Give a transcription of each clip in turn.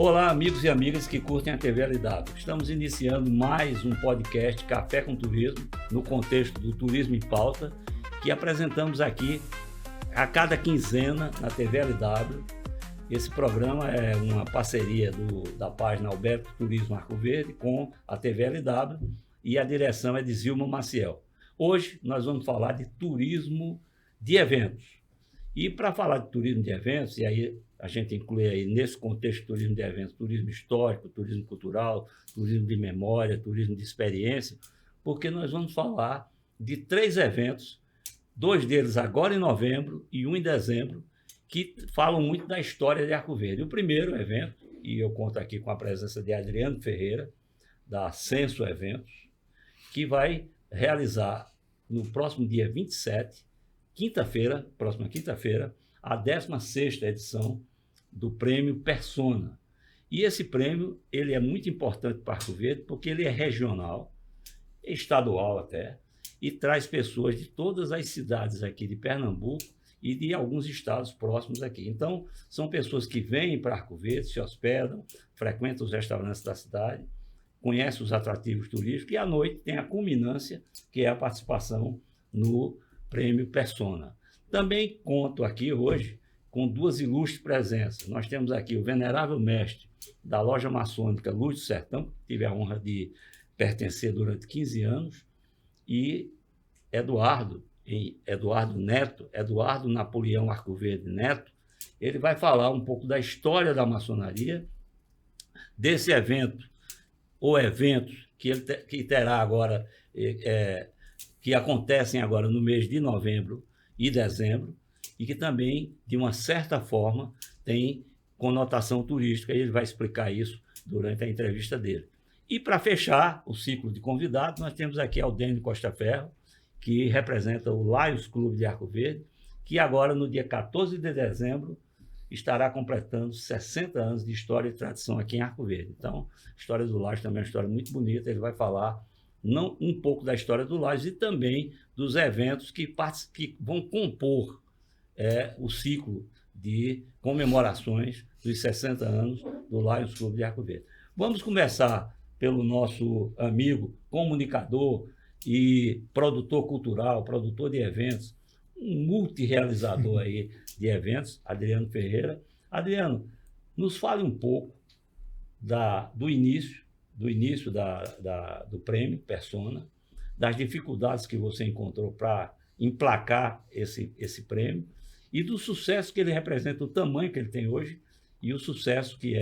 Olá, amigos e amigas que curtem a TV LW. Estamos iniciando mais um podcast Café com Turismo, no contexto do Turismo em Pauta, que apresentamos aqui a cada quinzena na TV LW. Esse programa é uma parceria da página Alberto Turismo Arco Verde com a TV LW e a direção é de Zilma Maciel. Hoje nós vamos falar de turismo de eventos. E para falar de turismo de eventos, e aí a gente inclui aí nesse contexto turismo de eventos, turismo histórico, turismo cultural, turismo de memória, turismo de experiência, porque nós vamos falar de 3 eventos, 2 deles agora em novembro e 1 em dezembro, que falam muito da história de Arco Verde. O primeiro evento, e eu conto aqui com a presença de Adriano Ferreira, da Ascenso Eventos, que vai realizar no próximo dia 27, próxima quinta-feira, a 16ª edição do Prêmio Persona. E esse prêmio ele é muito importante para Arco Verde porque ele é regional, estadual até, e traz pessoas de todas as cidades aqui de Pernambuco e de alguns estados próximos aqui. Então, são pessoas que vêm para Arco Verde, se hospedam, frequentam os restaurantes da cidade, conhecem os atrativos turísticos e à noite tem a culminância, que é a participação no Prêmio Persona. Também conto aqui hoje com 2 ilustres presenças. Nós temos aqui o venerável mestre da loja maçônica Luz do Sertão, que tive a honra de pertencer durante 15 anos, e Eduardo Neto, Eduardo Napoleão Arco Verde Neto. Ele vai falar um pouco da história da maçonaria, desse evento, ou eventos que terá agora, que acontecem agora no mês de novembro e dezembro, e que também, de uma certa forma, tem conotação turística, e ele vai explicar isso durante a entrevista dele. E para fechar o ciclo de convidados, nós temos aqui Aldênio Costa Ferro, que representa o Lions Clube de Arco Verde, que agora, no dia 14 de dezembro, estará completando 60 anos de história e tradição aqui em Arco Verde. Então, a história do Lions também é uma história muito bonita, ele vai falar um pouco da história do Lions e também dos eventos que vão compor o ciclo de comemorações dos 60 anos do Lions Clube de Arco Verde. Vamos começar pelo nosso amigo, comunicador e produtor cultural, produtor de eventos, um multirealizador aí de eventos, Adriano Ferreira. Adriano, nos fale um pouco do início do prêmio Persona, das dificuldades que você encontrou para emplacar esse prêmio e do sucesso que ele representa, o tamanho que ele tem hoje e o sucesso que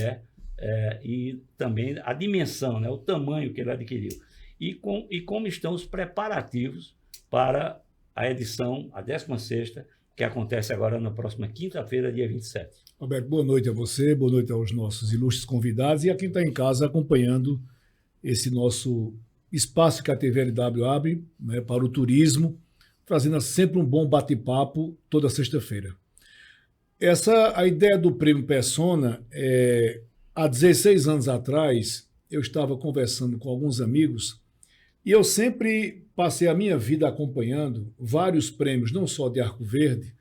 e também a dimensão, né, o tamanho que ele adquiriu. E como estão os preparativos para a edição, a 16ª, que acontece agora na próxima quinta-feira, dia 27. Roberto, boa noite a você, boa noite aos nossos ilustres convidados e a quem está em casa acompanhando esse nosso espaço que a TV LW abre, né, para o turismo, trazendo sempre um bom bate-papo toda sexta-feira. A ideia do Prêmio Persona, há 16 anos atrás, eu estava conversando com alguns amigos e eu sempre passei a minha vida acompanhando vários prêmios, não só de Arco Verde,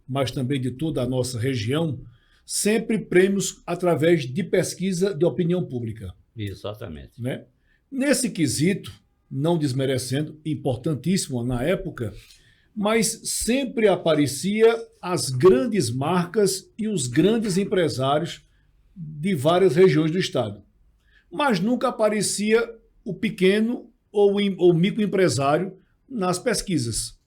mas também de toda a nossa região, sempre prêmios através de pesquisa de opinião pública. Exatamente. Né? Nesse quesito, não desmerecendo, importantíssimo na época, mas sempre aparecia as grandes marcas e os grandes empresários de várias regiões do estado. Mas nunca aparecia o pequeno ou microempresário nas pesquisas.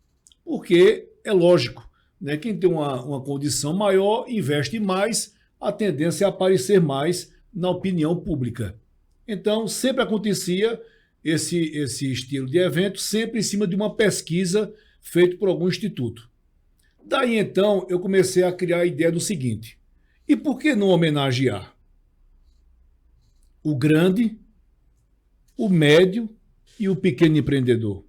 Porque é lógico, né? Quem tem uma condição maior investe mais, a tendência é aparecer mais na opinião pública. Então, sempre acontecia esse estilo de evento, sempre em cima de uma pesquisa feita por algum instituto. Daí, então, eu comecei a criar a ideia do seguinte: e por que não homenagear o grande, o médio e o pequeno empreendedor?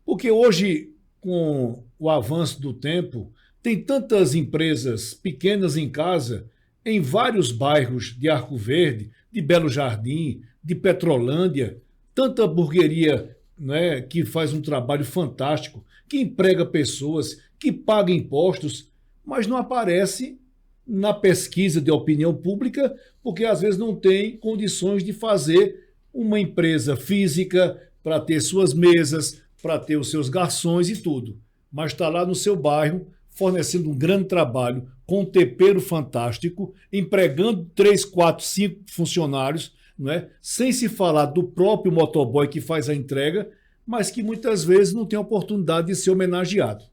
Porque hoje, com o avanço do tempo, tem tantas empresas pequenas em casa, em vários bairros de Arco Verde, de Belo Jardim, de Petrolândia, tanta hamburgueria, né, que faz um trabalho fantástico, que emprega pessoas, que paga impostos, mas não aparece na pesquisa de opinião pública, porque às vezes não tem condições de fazer uma empresa física para ter suas mesas, para ter os seus garçons e tudo. Mas está lá no seu bairro, fornecendo um grande trabalho, com um tempero fantástico, empregando 3, 4, 5 funcionários, não é? Sem se falar do próprio motoboy que faz a entrega, mas que muitas vezes não tem a oportunidade de ser homenageado.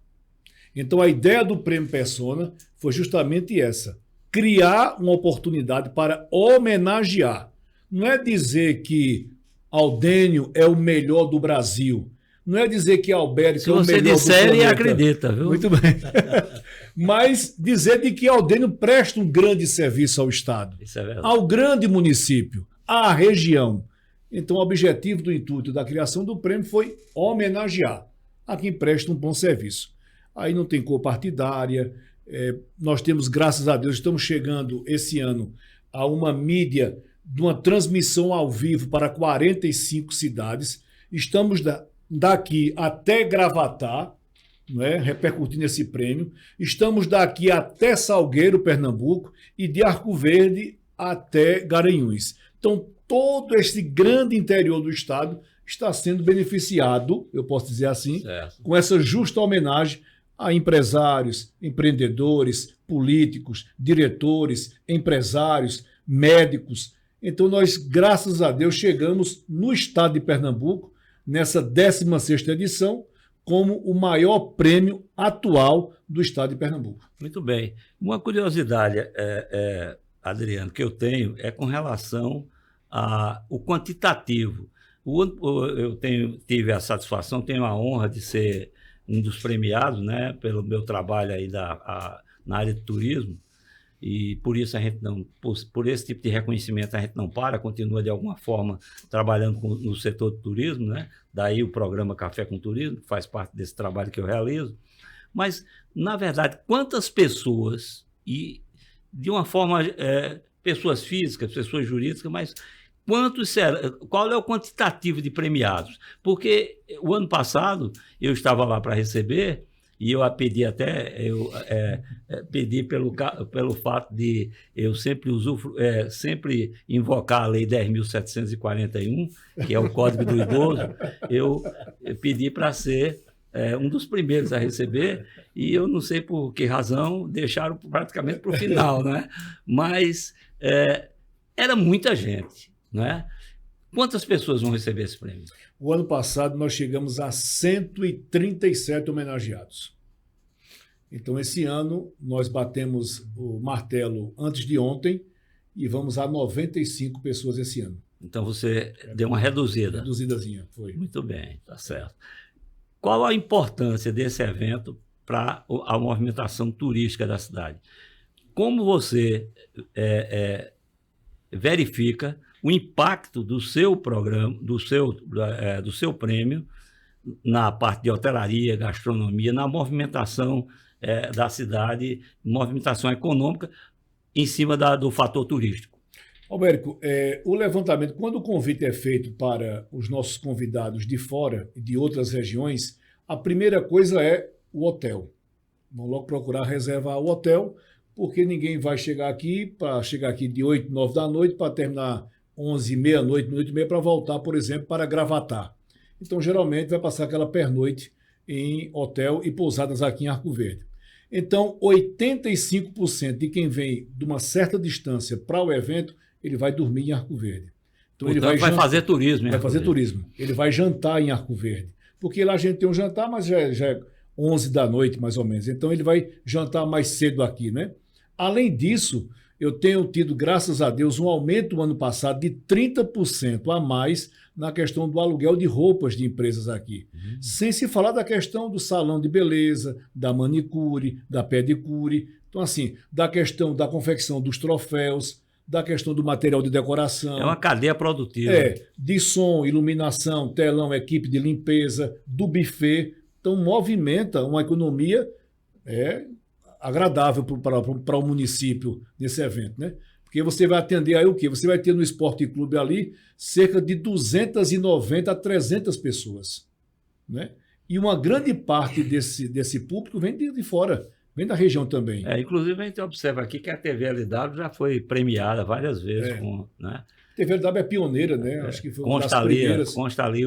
Então a ideia do Prêmio Persona foi justamente essa, criar uma oportunidade para homenagear. Não é dizer que Aldênio é o melhor do Brasil, não é dizer que Albérico é o melhor do planeta. Se você disser, ele acredita, viu? Muito bem. Mas dizer de que Aldênio presta um grande serviço ao Estado, isso é verdade, ao grande município, à região. Então o objetivo do intuito da criação do prêmio foi homenagear a quem presta um bom serviço. Aí não tem cor partidária, nós temos, graças a Deus, estamos chegando esse ano a uma mídia de uma transmissão ao vivo para 45 cidades. Estamos daqui até Gravatá, não é? Repercutindo esse prêmio. Estamos daqui até Salgueiro, Pernambuco, e de Arco Verde até Garanhuns. Então, todo esse grande interior do estado está sendo beneficiado, eu posso dizer assim, certo, com essa justa homenagem a empresários, empreendedores, políticos, diretores, empresários, médicos. Então nós, graças a Deus, chegamos no estado de Pernambuco, nessa 16ª edição, como o maior prêmio atual do estado de Pernambuco. Muito bem. Uma curiosidade, Adriano, que eu tenho é com relação ao quantitativo. Eu tive a satisfação, tenho a honra de ser um dos premiados, né, pelo meu trabalho aí na área de turismo, e por isso a gente não, por esse tipo de reconhecimento a gente não continua de alguma forma trabalhando no setor de turismo, né? Daí o programa Café com Turismo, que faz parte desse trabalho que eu realizo. Mas, na verdade, quantas pessoas, e de uma forma, pessoas físicas, pessoas jurídicas, mas qual é o quantitativo de premiados? Porque o ano passado eu estava lá para receber e eu pedi pedi pelo fato de eu sempre invocar a Lei 10.741, que é o Código do Idoso, eu pedi para ser um dos primeiros a receber, e eu não sei por que razão deixaram praticamente para o final, né? Mas era muita gente. Não é? Quantas pessoas vão receber esse prêmio? O ano passado nós chegamos a 137 homenageados. Então, esse ano, nós batemos o martelo antes de ontem e vamos a 95 pessoas esse ano. Então, você deu uma reduzida. Reduzidazinha, foi. Muito bem, tá certo. Qual a importância desse evento para a movimentação turística da cidade? Como você verifica o impacto do seu programa, do seu prêmio na parte de hotelaria, gastronomia, na movimentação da cidade, movimentação econômica em cima do fator turístico? Albérico, o levantamento, quando o convite é feito para os nossos convidados de fora e de outras regiões, a primeira coisa é o hotel. Vão logo procurar reservar o hotel, porque ninguém vai chegar aqui de 8, 9 da noite para terminar 11, meia-noite, meia-noite e meia, para voltar, por exemplo, para Gravatá. Então, geralmente, vai passar aquela pernoite em hotel e pousadas aqui em Arco Verde. Então, 85% de quem vem de uma certa distância para o evento, ele vai dormir em Arco Verde. Então, ele vai fazer turismo. Vai fazer turismo. Ele vai jantar em Arco Verde. Porque lá a gente tem um jantar, mas já é 11 da noite, mais ou menos. Então, ele vai jantar mais cedo aqui, né? Além disso, eu tenho tido, graças a Deus, um aumento no ano passado de 30% a mais na questão do aluguel de roupas de empresas aqui. Sem se falar da questão do salão de beleza, da manicure, da pedicure. Então, assim, da questão da confecção dos troféus, da questão do material de decoração. É uma cadeia produtiva. De som, iluminação, telão, equipe de limpeza, do buffet. Então, movimenta uma economia agradável para o município nesse evento, né? Porque você vai atender aí o quê? Você vai ter no Esporte Clube ali cerca de 290 a 300 pessoas, né? E uma grande parte desse público vem de fora, vem da região também. Inclusive, a gente observa aqui que a TV LW já foi premiada várias vezes. Né? A TV LW é pioneira, né? Acho que foi uma das primeiras. Consta ali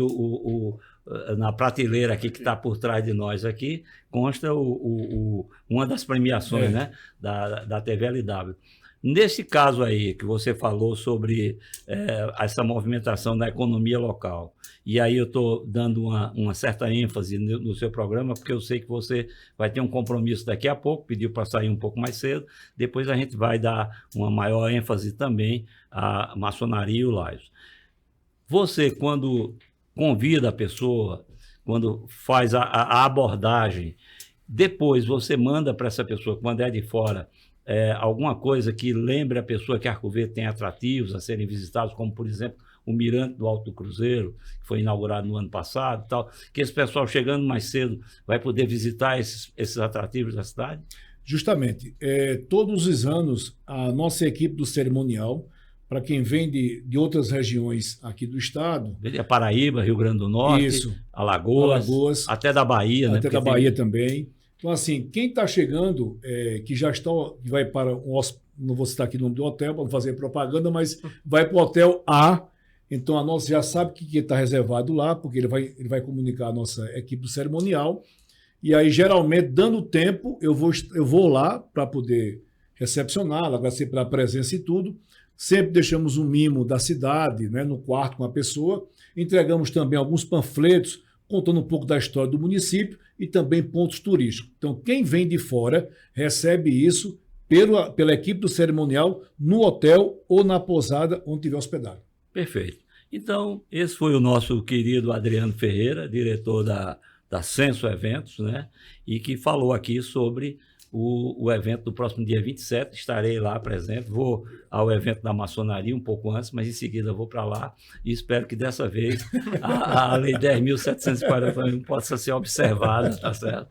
na prateleira aqui que está por trás de nós aqui, consta uma das premiações, né, da TV LW. Nesse caso aí que você falou sobre essa movimentação da economia local, e aí eu estou dando uma certa ênfase no seu programa, porque eu sei que você vai ter um compromisso daqui a pouco, pediu para sair um pouco mais cedo, depois a gente vai dar uma maior ênfase também à maçonaria e o Laios. Você, quando convida a pessoa, quando faz a abordagem, depois você manda para essa pessoa, quando é de fora, alguma coisa que lembre a pessoa que Arco Verde tem atrativos a serem visitados, como, por exemplo, o Mirante do Alto do Cruzeiro, que foi inaugurado no ano passado, tal, que esse pessoal chegando mais cedo vai poder visitar esses atrativos da cidade? Justamente. Todos os anos, a nossa equipe do cerimonial, para quem vem de outras regiões aqui do estado... Paraíba, Rio Grande do Norte, isso, Alagoas, até da Bahia. Até da Bahia também. Então, assim, quem está chegando, que já está, que vai para um não vou citar aqui o nome do hotel para não fazer propaganda, mas vai para o Hotel A. Então, a nossa já sabe o que está reservado lá, porque ele vai comunicar a nossa equipe do cerimonial. E aí, geralmente, dando tempo, eu vou lá para poder recepcioná-la, agradecer pela presença e tudo. Sempre deixamos um mimo da cidade, né, no quarto com a pessoa. Entregamos também alguns panfletos contando um pouco da história do município e também pontos turísticos. Então, quem vem de fora recebe isso pela equipe do cerimonial no hotel ou na pousada onde tiver hospedado. Perfeito. Então, esse foi o nosso querido Adriano Ferreira, diretor da Censo Eventos, né? E que falou aqui sobre o evento do próximo dia 27, estarei lá presente, vou ao evento da maçonaria um pouco antes, mas em seguida vou para lá e espero que dessa vez a Lei 10.741 possa ser observada, tá certo?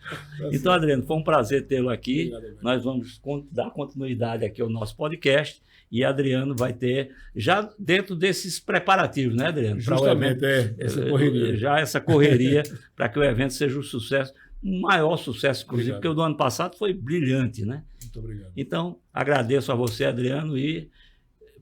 Então, Adriano, foi um prazer tê-lo aqui. Obrigado, nós vamos dar continuidade aqui ao nosso podcast e Adriano vai ter, já dentro desses preparativos, né, Adriano? Justamente, essa correria. Já essa correria para que o evento seja um sucesso, um maior sucesso, inclusive, porque o do ano passado foi brilhante, né? Muito obrigado. Então, agradeço a você, Adriano, e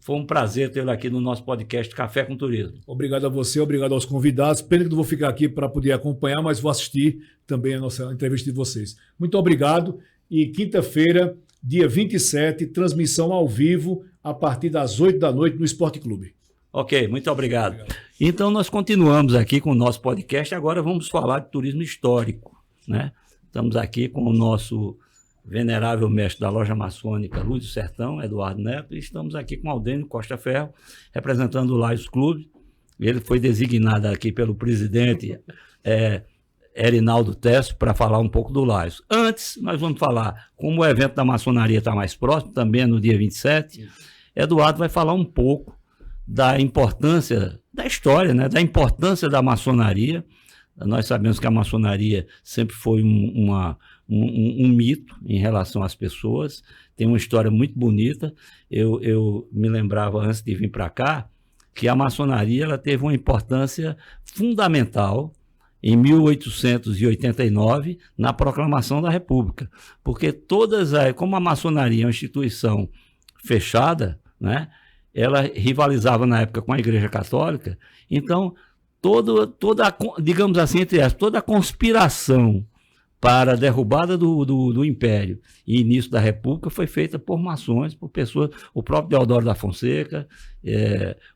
foi um prazer tê-lo aqui no nosso podcast Café com Turismo. Obrigado a você, obrigado aos convidados. Pena que não vou ficar aqui para poder acompanhar, mas vou assistir também a nossa entrevista de vocês. Muito obrigado e quinta-feira, dia 27, transmissão ao vivo a partir das 8 da noite no Esporte Clube. Ok, muito obrigado. Então, nós continuamos aqui com o nosso podcast. Agora vamos falar de turismo histórico, né? Estamos aqui com o nosso venerável mestre da loja maçônica Luz do Sertão, Eduardo Neto, e estamos aqui com Aldênio Costa Ferro, representando o Laios Clube. Ele foi designado aqui pelo presidente Erinaldo Tesso para falar um pouco do Laios. Antes, nós vamos falar, como o evento da maçonaria está mais próximo, também é no dia 27, Eduardo vai falar um pouco da importância da história, né, da importância da maçonaria. Nós sabemos que a maçonaria sempre foi um mito em relação às pessoas, tem uma história muito bonita. Eu me lembrava, antes de vir para cá, que a maçonaria ela teve uma importância fundamental em 1889, na proclamação da República, porque como a maçonaria é uma instituição fechada, né, ela rivalizava na época com a Igreja Católica, então digamos assim, entre aspas, toda a conspiração para a derrubada do Império e início da República foi feita por maçons, por pessoas, o próprio Deodoro da Fonseca,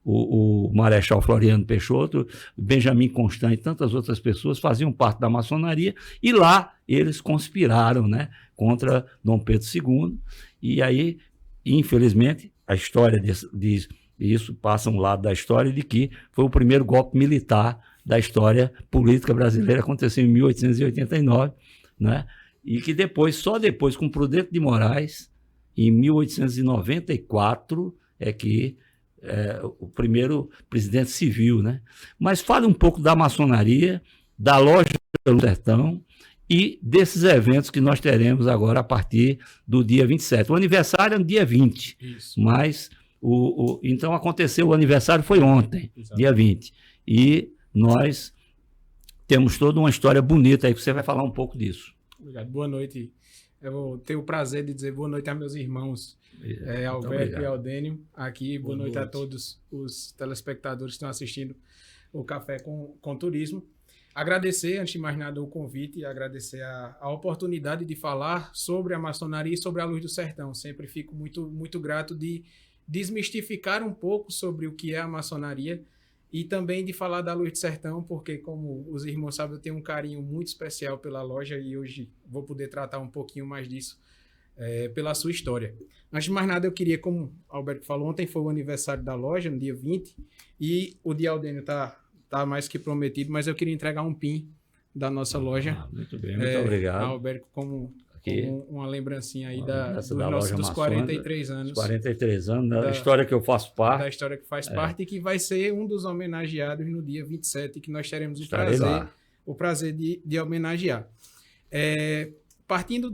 o Marechal Floriano Peixoto, Benjamin Constant e tantas outras pessoas faziam parte da maçonaria, e lá eles conspiraram, né, contra Dom Pedro II, e aí, infelizmente, a história diz isso passa um lado da história de que foi o primeiro golpe militar da história política brasileira, aconteceu em 1889, né? E que só depois, com Prudente de Moraes, em 1894, o primeiro presidente civil, né? Mas fale um pouco da maçonaria, da loja do Sertão e desses eventos que nós teremos agora a partir do dia 27. O aniversário é no dia 20, isso. Mas então aconteceu, o aniversário foi ontem, exato, dia 20. E nós temos toda uma história bonita aí, que você vai falar um pouco disso. Obrigado. Boa noite Eu vou ter o prazer de dizer boa noite a meus irmãos, Alberto e Aldênio, aqui. Boa noite a todos os telespectadores que estão assistindo o Café com Turismo. Agradecer, antes de mais nada, o convite e agradecer a oportunidade de falar sobre a maçonaria e sobre a Luz do Sertão. Sempre fico muito, muito grato de desmistificar um pouco sobre o que é a maçonaria e também de falar da Luz do Sertão, porque, como os irmãos sabem, eu tenho um carinho muito especial pela loja e hoje vou poder tratar um pouquinho mais disso pela sua história. Antes de mais nada, eu queria, como o Alberto falou, ontem foi o aniversário da loja, no dia 20, e o de Aldênio está mais que prometido, mas eu queria entregar um PIN da nossa loja. Muito bem, muito obrigado. Alberto, como uma lembrancinha aí dos 43 anos. 43 anos, da história que eu faço parte. Da história que faz parte e que vai ser um dos homenageados no dia 27, que nós teremos o prazer de homenagear. Partindo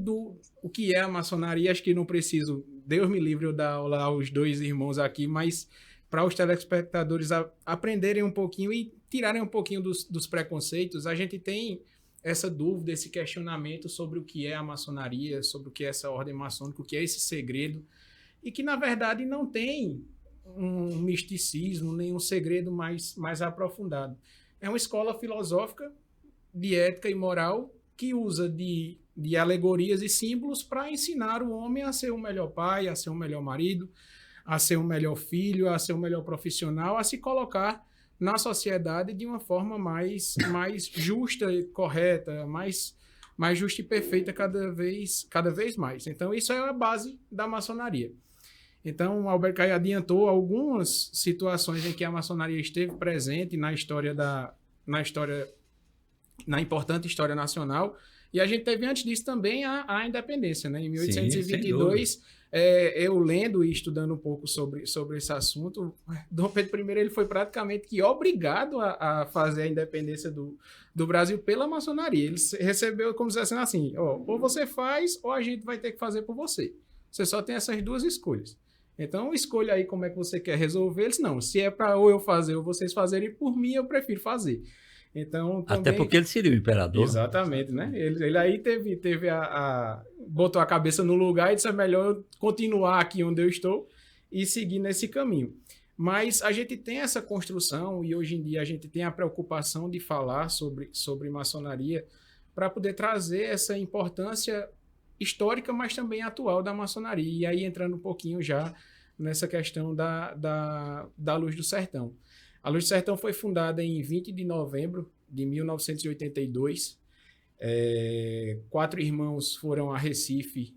o que é a maçonaria, acho que não preciso, Deus me livre, eu dar aula aos dois irmãos aqui, mas para os telespectadores aprenderem um pouquinho e tirarem um pouquinho dos preconceitos, a gente tem essa dúvida, esse questionamento sobre o que é a maçonaria, sobre o que é essa ordem maçônica, o que é esse segredo, e que, na verdade, não tem um misticismo, nem um segredo mais aprofundado. É uma escola filosófica de ética e moral que usa de alegorias e símbolos para ensinar o homem a ser um melhor pai, a ser um melhor marido, a ser um melhor filho, a ser um melhor profissional, a se colocar na sociedade de uma forma mais justa e correta, mais justa e perfeita cada vez mais. Então, isso é a base da maçonaria. Então, o Alberto Caio adiantou algumas situações em que a maçonaria esteve presente na importante história nacional. E a gente teve antes disso também a independência, né? Em 1822, eu lendo e estudando um pouco sobre esse assunto, Dom Pedro I ele foi praticamente que obrigado a fazer a independência do Brasil pela maçonaria. Ele recebeu como se fosse assim, ou você faz ou a gente vai ter que fazer por você. Você só tem essas duas escolhas. Então, escolha aí como é que você quer resolver. Eles não, se é para ou eu fazer ou vocês fazerem por mim, eu prefiro fazer. Então, também... Até porque ele seria o imperador. Exatamente, né? Ele aí botou a cabeça no lugar e disse, é melhor eu continuar aqui onde eu estou e seguir nesse caminho. Mas a gente tem essa construção e hoje em dia a gente tem a preocupação de falar sobre maçonaria para poder trazer essa importância histórica, mas também atual da maçonaria. E aí entrando um pouquinho já nessa questão da Luz do Sertão. A Luz do Sertão foi fundada em 20 de novembro de 1982. 4 irmãos foram a Recife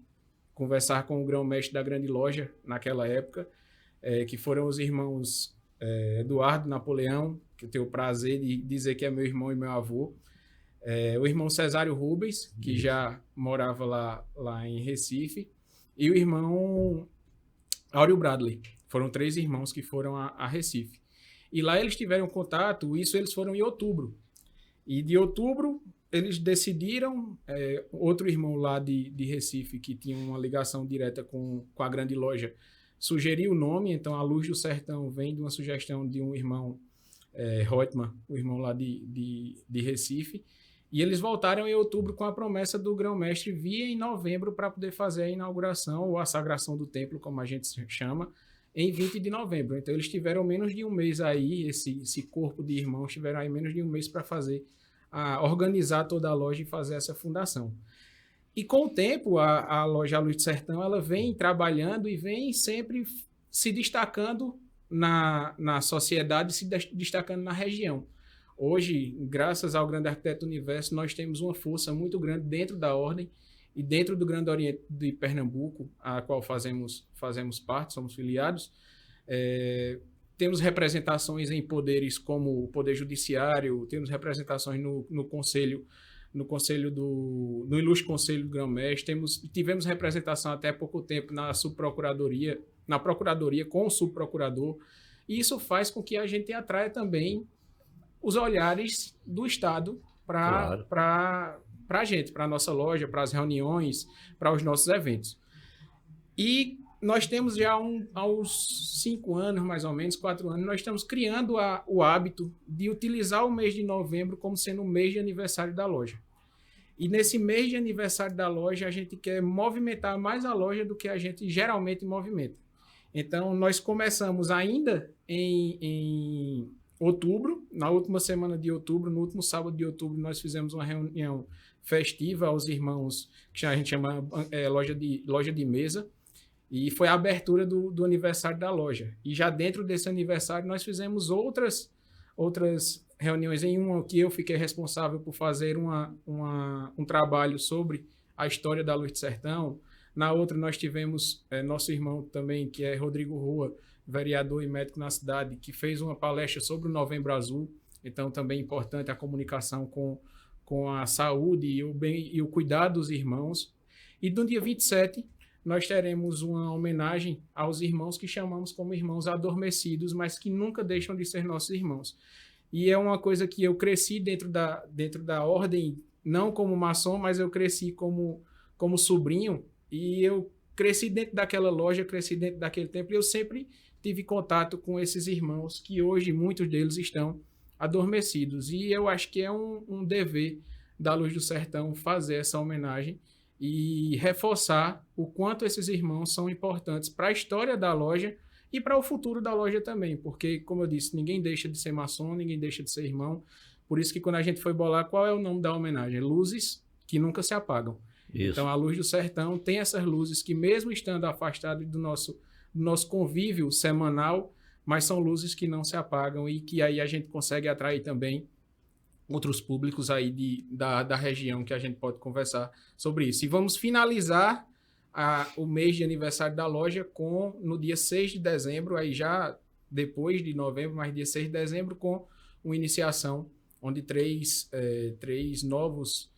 conversar com o grão-mestre da Grande Loja naquela época, que foram os irmãos Eduardo Napoleão, que eu tenho o prazer de dizer que é meu irmão e meu avô, o irmão Cesário Rubens, que já morava lá em Recife, e o irmão Áureo Bradley. Foram 3 irmãos que foram a Recife. E lá eles tiveram contato, eles foram em outubro. E de outubro, eles decidiram, outro irmão lá de Recife, que tinha uma ligação direta com a Grande Loja, sugeriu o nome. Então, a Luz do Sertão vem de uma sugestão de um irmão, Reutemann, o irmão lá de Recife. E eles voltaram em outubro com a promessa do grão-mestre vir em novembro para poder fazer a inauguração, ou a sagração do templo, como a gente chama, em 20 de novembro. Então, eles tiveram menos de um mês aí, esse corpo de irmãos tiveram aí menos de um mês para organizar toda a loja e fazer essa fundação. E com o tempo, a loja Luz do Sertão, ela vem trabalhando e vem sempre se destacando na sociedade, se destacando na região. Hoje, graças ao grande arquiteto Universo, nós temos uma força muito grande dentro da ordem e dentro do Grande Oriente de Pernambuco, a qual fazemos parte, somos filiados. Temos representações em poderes como o Poder Judiciário, temos representações no Ilustre Conselho do Grão-Mestre, tivemos representação até há pouco tempo na Procuradoria com o subprocurador, e isso faz com que a gente atraia também os olhares do Estado para a gente, para a nossa loja, para as reuniões, para os nossos eventos. E nós temos já há uns 5 anos, mais ou menos, 4 anos, nós estamos criando o hábito de utilizar o mês de novembro como sendo o mês de aniversário da loja. E nesse mês de aniversário da loja, a gente quer movimentar mais a loja do que a gente geralmente movimenta. Então, nós começamos ainda em outubro, na última semana de outubro, no último sábado de outubro, nós fizemos uma reunião festiva aos irmãos, que a gente chama loja de mesa, e foi a abertura do aniversário da loja. E já dentro desse aniversário, nós fizemos outras reuniões. Em uma que eu fiquei responsável por fazer um trabalho sobre a história da Luz do Sertão. Na outra, nós tivemos nosso irmão também, que é Rodrigo Rua, vereador e médico na cidade, que fez uma palestra sobre o Novembro Azul. Então, também é importante a comunicação com a saúde e o cuidado dos irmãos. E no dia 27, nós teremos uma homenagem aos irmãos que chamamos como irmãos adormecidos, mas que nunca deixam de ser nossos irmãos. E é uma coisa que eu cresci dentro da ordem, não como maçom, mas eu cresci como sobrinho, e eu cresci dentro daquela loja, cresci dentro daquele templo, e eu sempre tive contato com esses irmãos, que hoje muitos deles estão adormecidos. E eu acho que é um dever da Luz do Sertão fazer essa homenagem e reforçar o quanto esses irmãos são importantes para a história da loja e para o futuro da loja também, porque, como eu disse, ninguém deixa de ser maçom, ninguém deixa de ser irmão. Por isso que quando a gente foi bolar, qual é o nome da homenagem? Luzes que nunca se apagam. Isso. Então, a Luz do Sertão tem essas luzes que, mesmo estando afastadas do nosso convívio semanal, mas são luzes que não se apagam e que aí a gente consegue atrair também outros públicos aí da região, que a gente pode conversar sobre isso. E vamos finalizar o mês de aniversário da loja no dia 6 de dezembro, aí já depois de novembro, mas dia 6 de dezembro, com uma iniciação onde três novos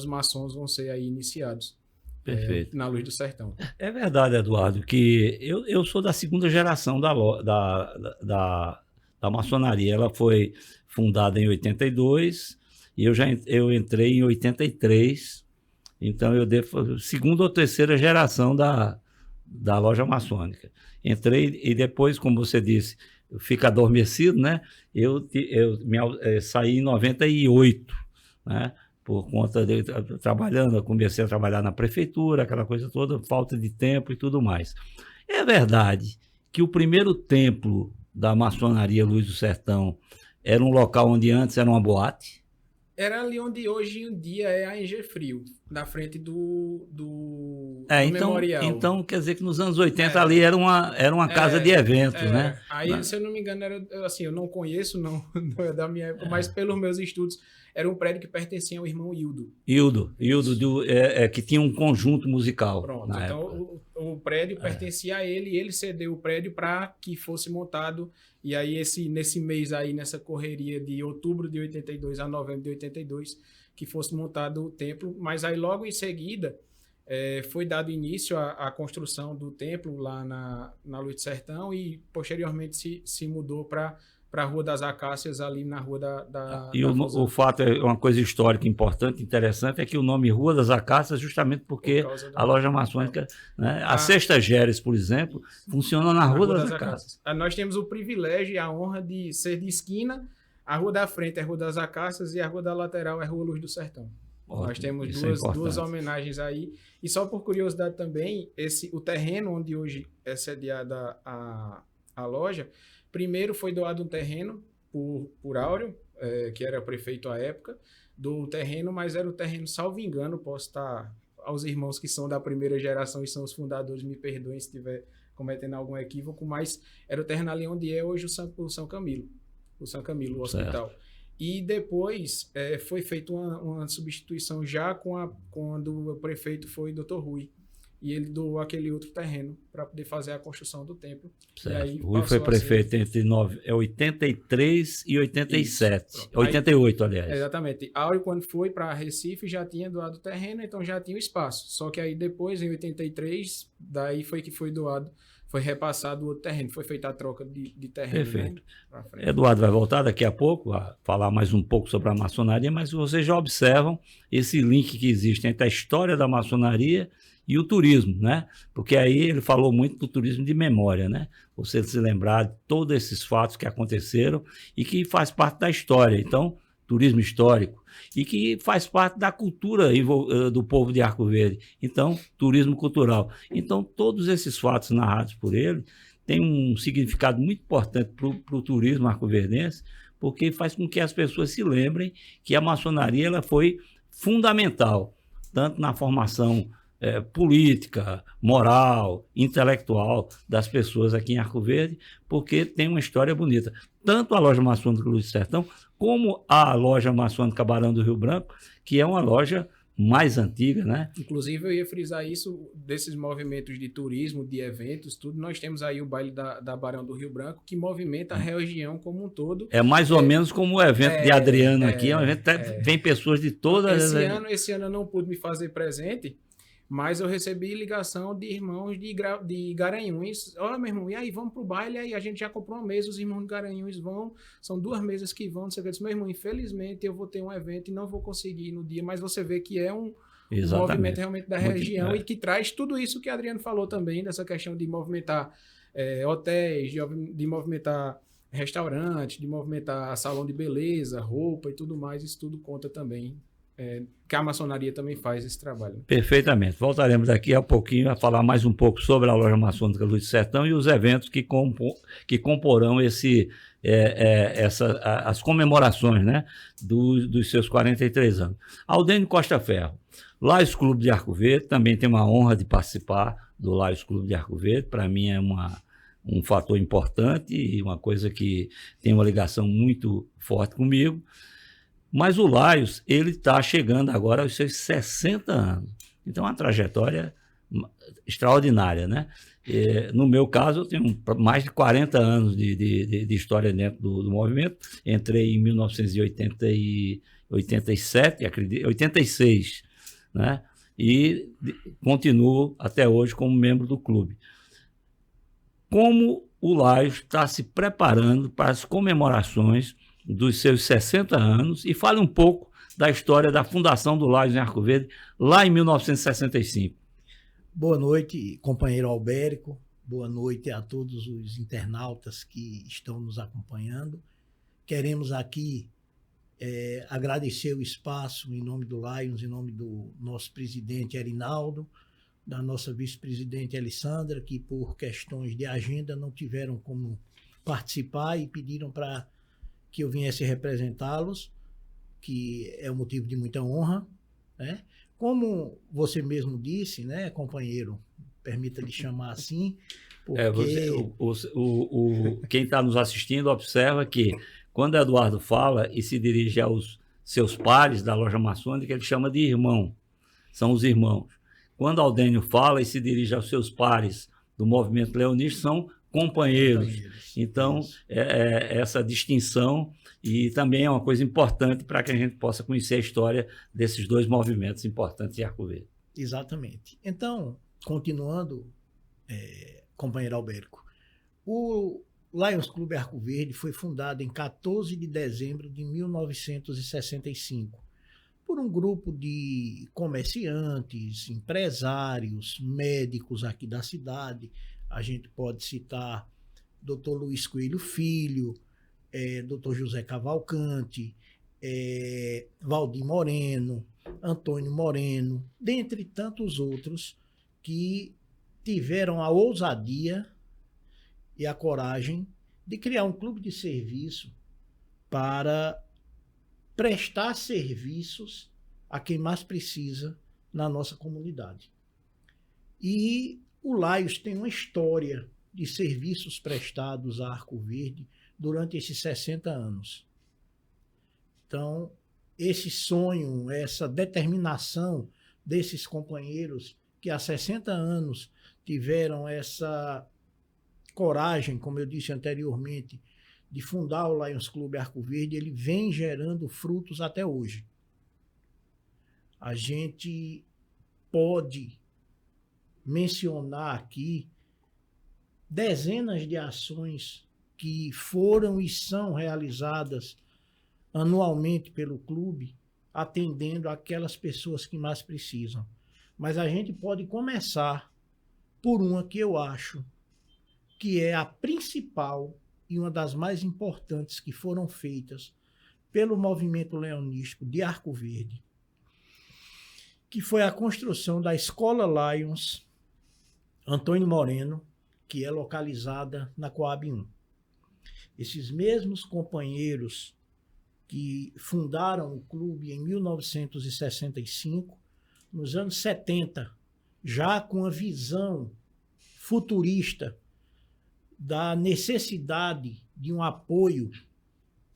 maçons vão ser aí iniciados. Perfeito. Na Luz do Sertão. É verdade, Eduardo, que eu sou da segunda geração da maçonaria. Ela foi fundada em 82 e eu entrei em 83, então eu devo segunda ou terceira geração da loja maçônica. Entrei e depois, como você disse, fica adormecido, né? Eu saí em 98, né? Por conta de trabalhando, eu comecei a trabalhar na prefeitura, aquela coisa toda, falta de tempo e tudo mais. É verdade que o primeiro templo da maçonaria Luz do Sertão era um local onde antes era uma boate? Era ali onde hoje em dia é a Engie Frio, na frente do memorial. Então, quer dizer que nos anos 80 ali era uma casa de eventos, né? Aí, se eu não me engano, assim, eu não conheço, não é da minha época, mas pelos meus estudos, era um prédio que pertencia ao irmão Hildo. Hildo que tinha um conjunto musical. Pronto, então o prédio pertencia a ele, e ele cedeu o prédio para que fosse montado. E aí, nesse mês aí, nessa correria de outubro de 82 a novembro de 82, que fosse montado o templo. Mas aí, logo em seguida, foi dado início à construção do templo lá na Luz do Sertão, e posteriormente se mudou para a Rua das Acácias, ali na Rua o fato é uma coisa histórica importante, interessante, é que o nome Rua das Acácias, justamente porque a loja maçônica, né, a Sexta Geres, por exemplo, funciona na Rua das Acácias. Nós temos o privilégio e a honra de ser de esquina. A Rua da frente é a Rua das Acácias e a Rua da lateral é a Rua Luz do Sertão. Ótimo, nós temos duas homenagens aí. E só por curiosidade também, o terreno onde hoje é sediada a loja, primeiro foi doado um terreno por Áureo, que era prefeito à época, do terreno, mas era o terreno, salvo engano, posso estar, aos irmãos que são da primeira geração e são os fundadores, me perdoem se estiver cometendo algum equívoco, mas era o terreno ali onde é hoje o São Camilo, o hospital. Certo. E depois foi feita uma substituição já quando o prefeito foi Dr. Rui. E ele doou aquele outro terreno para poder fazer a construção do templo. Certo. E aí Rui foi prefeito entre 83 e 87. 88, aliás. Exatamente. Áureo, quando foi para Recife, já tinha doado o terreno, então já tinha o espaço. Só que aí depois, em 83, daí foi que foi doado, foi repassado o outro terreno, foi feita a troca de terreno. Perfeito. Né, Eduardo vai voltar daqui a pouco a falar mais um pouco sobre a maçonaria, mas vocês já observam esse link que existe entre a história da maçonaria e o turismo, né? Porque aí ele falou muito do turismo de memória, né? Você se lembrar de todos esses fatos que aconteceram e que faz parte da história. Então, turismo histórico, e que faz parte da cultura do povo de Arco Verde. Então, turismo cultural. Então, todos esses fatos narrados por ele têm um significado muito importante para o turismo arcoverdense, porque faz com que as pessoas se lembrem que a maçonaria ela foi fundamental, tanto na formação política, moral, intelectual das pessoas aqui em Arco Verde, porque tem uma história bonita. Tanto a loja maçônica Luz do Sertão, como a loja maçônica Barão do Rio Branco, que é uma loja mais antiga, né? Inclusive, eu ia frisar isso, desses movimentos de turismo, de eventos, tudo. Nós temos aí o baile da Barão do Rio Branco, que movimenta a região como um todo. É mais ou menos como o evento de Adriano aqui, é um evento que vem pessoas de todas... Esse ano eu não pude me fazer presente, mas eu recebi ligação de irmãos de Garanhuns. Olha, meu irmão, e aí, vamos pro baile? Aí a gente já comprou uma mesa, os irmãos de Garanhuns vão, são 2 mesas que vão, não sei o que. Eu disse, meu irmão, infelizmente eu vou ter um evento e não vou conseguir ir no dia, mas você vê que é um movimento realmente da região e que traz tudo isso que Adriano falou também, dessa questão de movimentar hotéis, de movimentar restaurantes, de movimentar salão de beleza, roupa e tudo mais, isso tudo conta também. Que a maçonaria também faz esse trabalho. Perfeitamente. Voltaremos daqui a pouquinho a falar mais um pouco sobre a loja maçônica Luz do Sertão e os eventos que comporão as comemorações, né, dos seus 43 anos. Aldênio Costa Ferro, Laios Clube de Arco Verde, também tem uma honra de participar do Laios Clube de Arco Verde. Para mim é um fator importante e uma coisa que tem uma ligação muito forte comigo. Mas o Laios, ele está chegando agora aos seus 60 anos. Então, é uma trajetória extraordinária, né? No meu caso, eu tenho mais de 40 anos de história dentro do movimento. Entrei em 1987, acredito, 86, né? E continuo até hoje como membro do clube. Como o Laios está se preparando para as comemorações dos seus 60 anos e fale um pouco da história da fundação do Laios em Arco Verde, lá em 1965. Boa noite, companheiro Albérico. Boa noite a todos os internautas que estão nos acompanhando. Queremos aqui agradecer o espaço em nome do Laios, em nome do nosso presidente Erinaldo, da nossa vice-presidente Alessandra, que por questões de agenda não tiveram como participar e pediram para que eu viesse representá-los, que é um motivo de muita honra, né? Como você mesmo disse, né, companheiro, permita-lhe chamar assim, porque... Quem está nos assistindo observa que quando Eduardo fala e se dirige aos seus pares da loja maçônica, ele chama de irmão, são os irmãos. Quando Aldênio fala e se dirige aos seus pares do movimento leonista, são companheiros. Então, essa distinção e também é uma coisa importante para que a gente possa conhecer a história desses dois movimentos importantes de Arco Verde. Exatamente. Então, continuando, companheiro Albérico, o Lions Clube Arco Verde foi fundado em 14 de dezembro de 1965 por um grupo de comerciantes, empresários, médicos aqui da cidade. A gente pode citar Dr. Luiz Coelho Filho, Dr. José Cavalcante, Valdir Moreno, Antônio Moreno, dentre tantos outros que tiveram a ousadia e a coragem de criar um clube de serviço para prestar serviços a quem mais precisa na nossa comunidade. E o Laios tem uma história de serviços prestados a Arco Verde durante esses 60 anos. Então, esse sonho, essa determinação desses companheiros que há 60 anos tiveram essa coragem, como eu disse anteriormente, de fundar o Lions Clube Arco Verde, ele vem gerando frutos até hoje. A gente pode mencionar aqui dezenas de ações que foram e são realizadas anualmente pelo clube, atendendo aquelas pessoas que mais precisam. Mas a gente pode começar por uma que eu acho que é a principal e uma das mais importantes que foram feitas pelo movimento leonístico de Arco Verde, que foi a construção da Escola Lions Antônio Moreno, que é localizada na Coab 1. Esses mesmos companheiros que fundaram o clube em 1965, nos anos 70, já com a visão futurista da necessidade de um apoio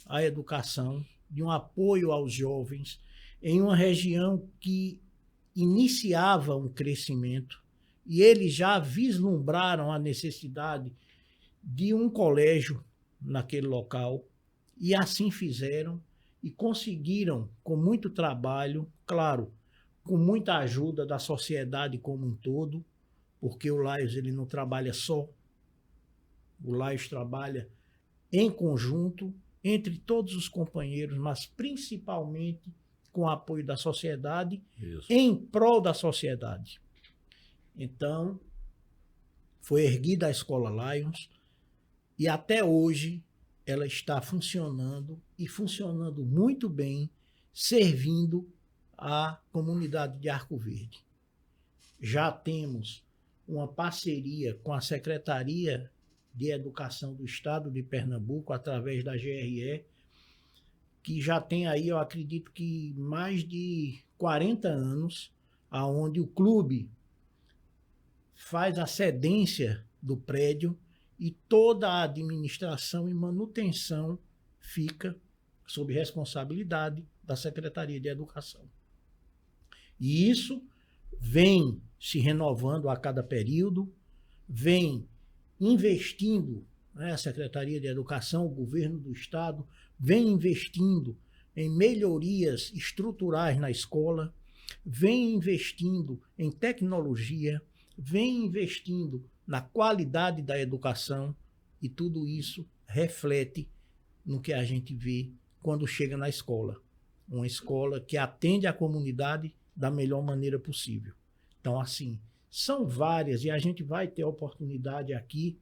à educação, de um apoio aos jovens, em uma região que iniciava um crescimento, e eles já vislumbraram a necessidade de um colégio naquele local, e assim fizeram, e conseguiram, com muito trabalho, claro, com muita ajuda da sociedade como um todo, porque o Lions ele não trabalha só, o Lions trabalha em conjunto, entre todos os companheiros, mas principalmente com o apoio da sociedade, Isso. em prol da sociedade. Então, foi erguida a Escola Lions e até hoje ela está funcionando e funcionando muito bem, servindo a comunidade de Arco Verde. Já temos uma parceria com a Secretaria de Educação do Estado de Pernambuco, através da GRE, que já tem aí, eu acredito que mais de 40 anos, aonde o clube faz a cedência do prédio e toda a administração e manutenção fica sob responsabilidade da Secretaria de Educação. E isso vem se renovando a cada período, vem investindo, né, a Secretaria de Educação, o governo do Estado, vem investindo em melhorias estruturais na escola, vem investindo em tecnologia, vem investindo na qualidade da educação, e tudo isso reflete no que a gente vê quando chega na escola. Uma escola que atende a comunidade da melhor maneira possível. Então, assim, são várias, e a gente vai ter a oportunidade aqui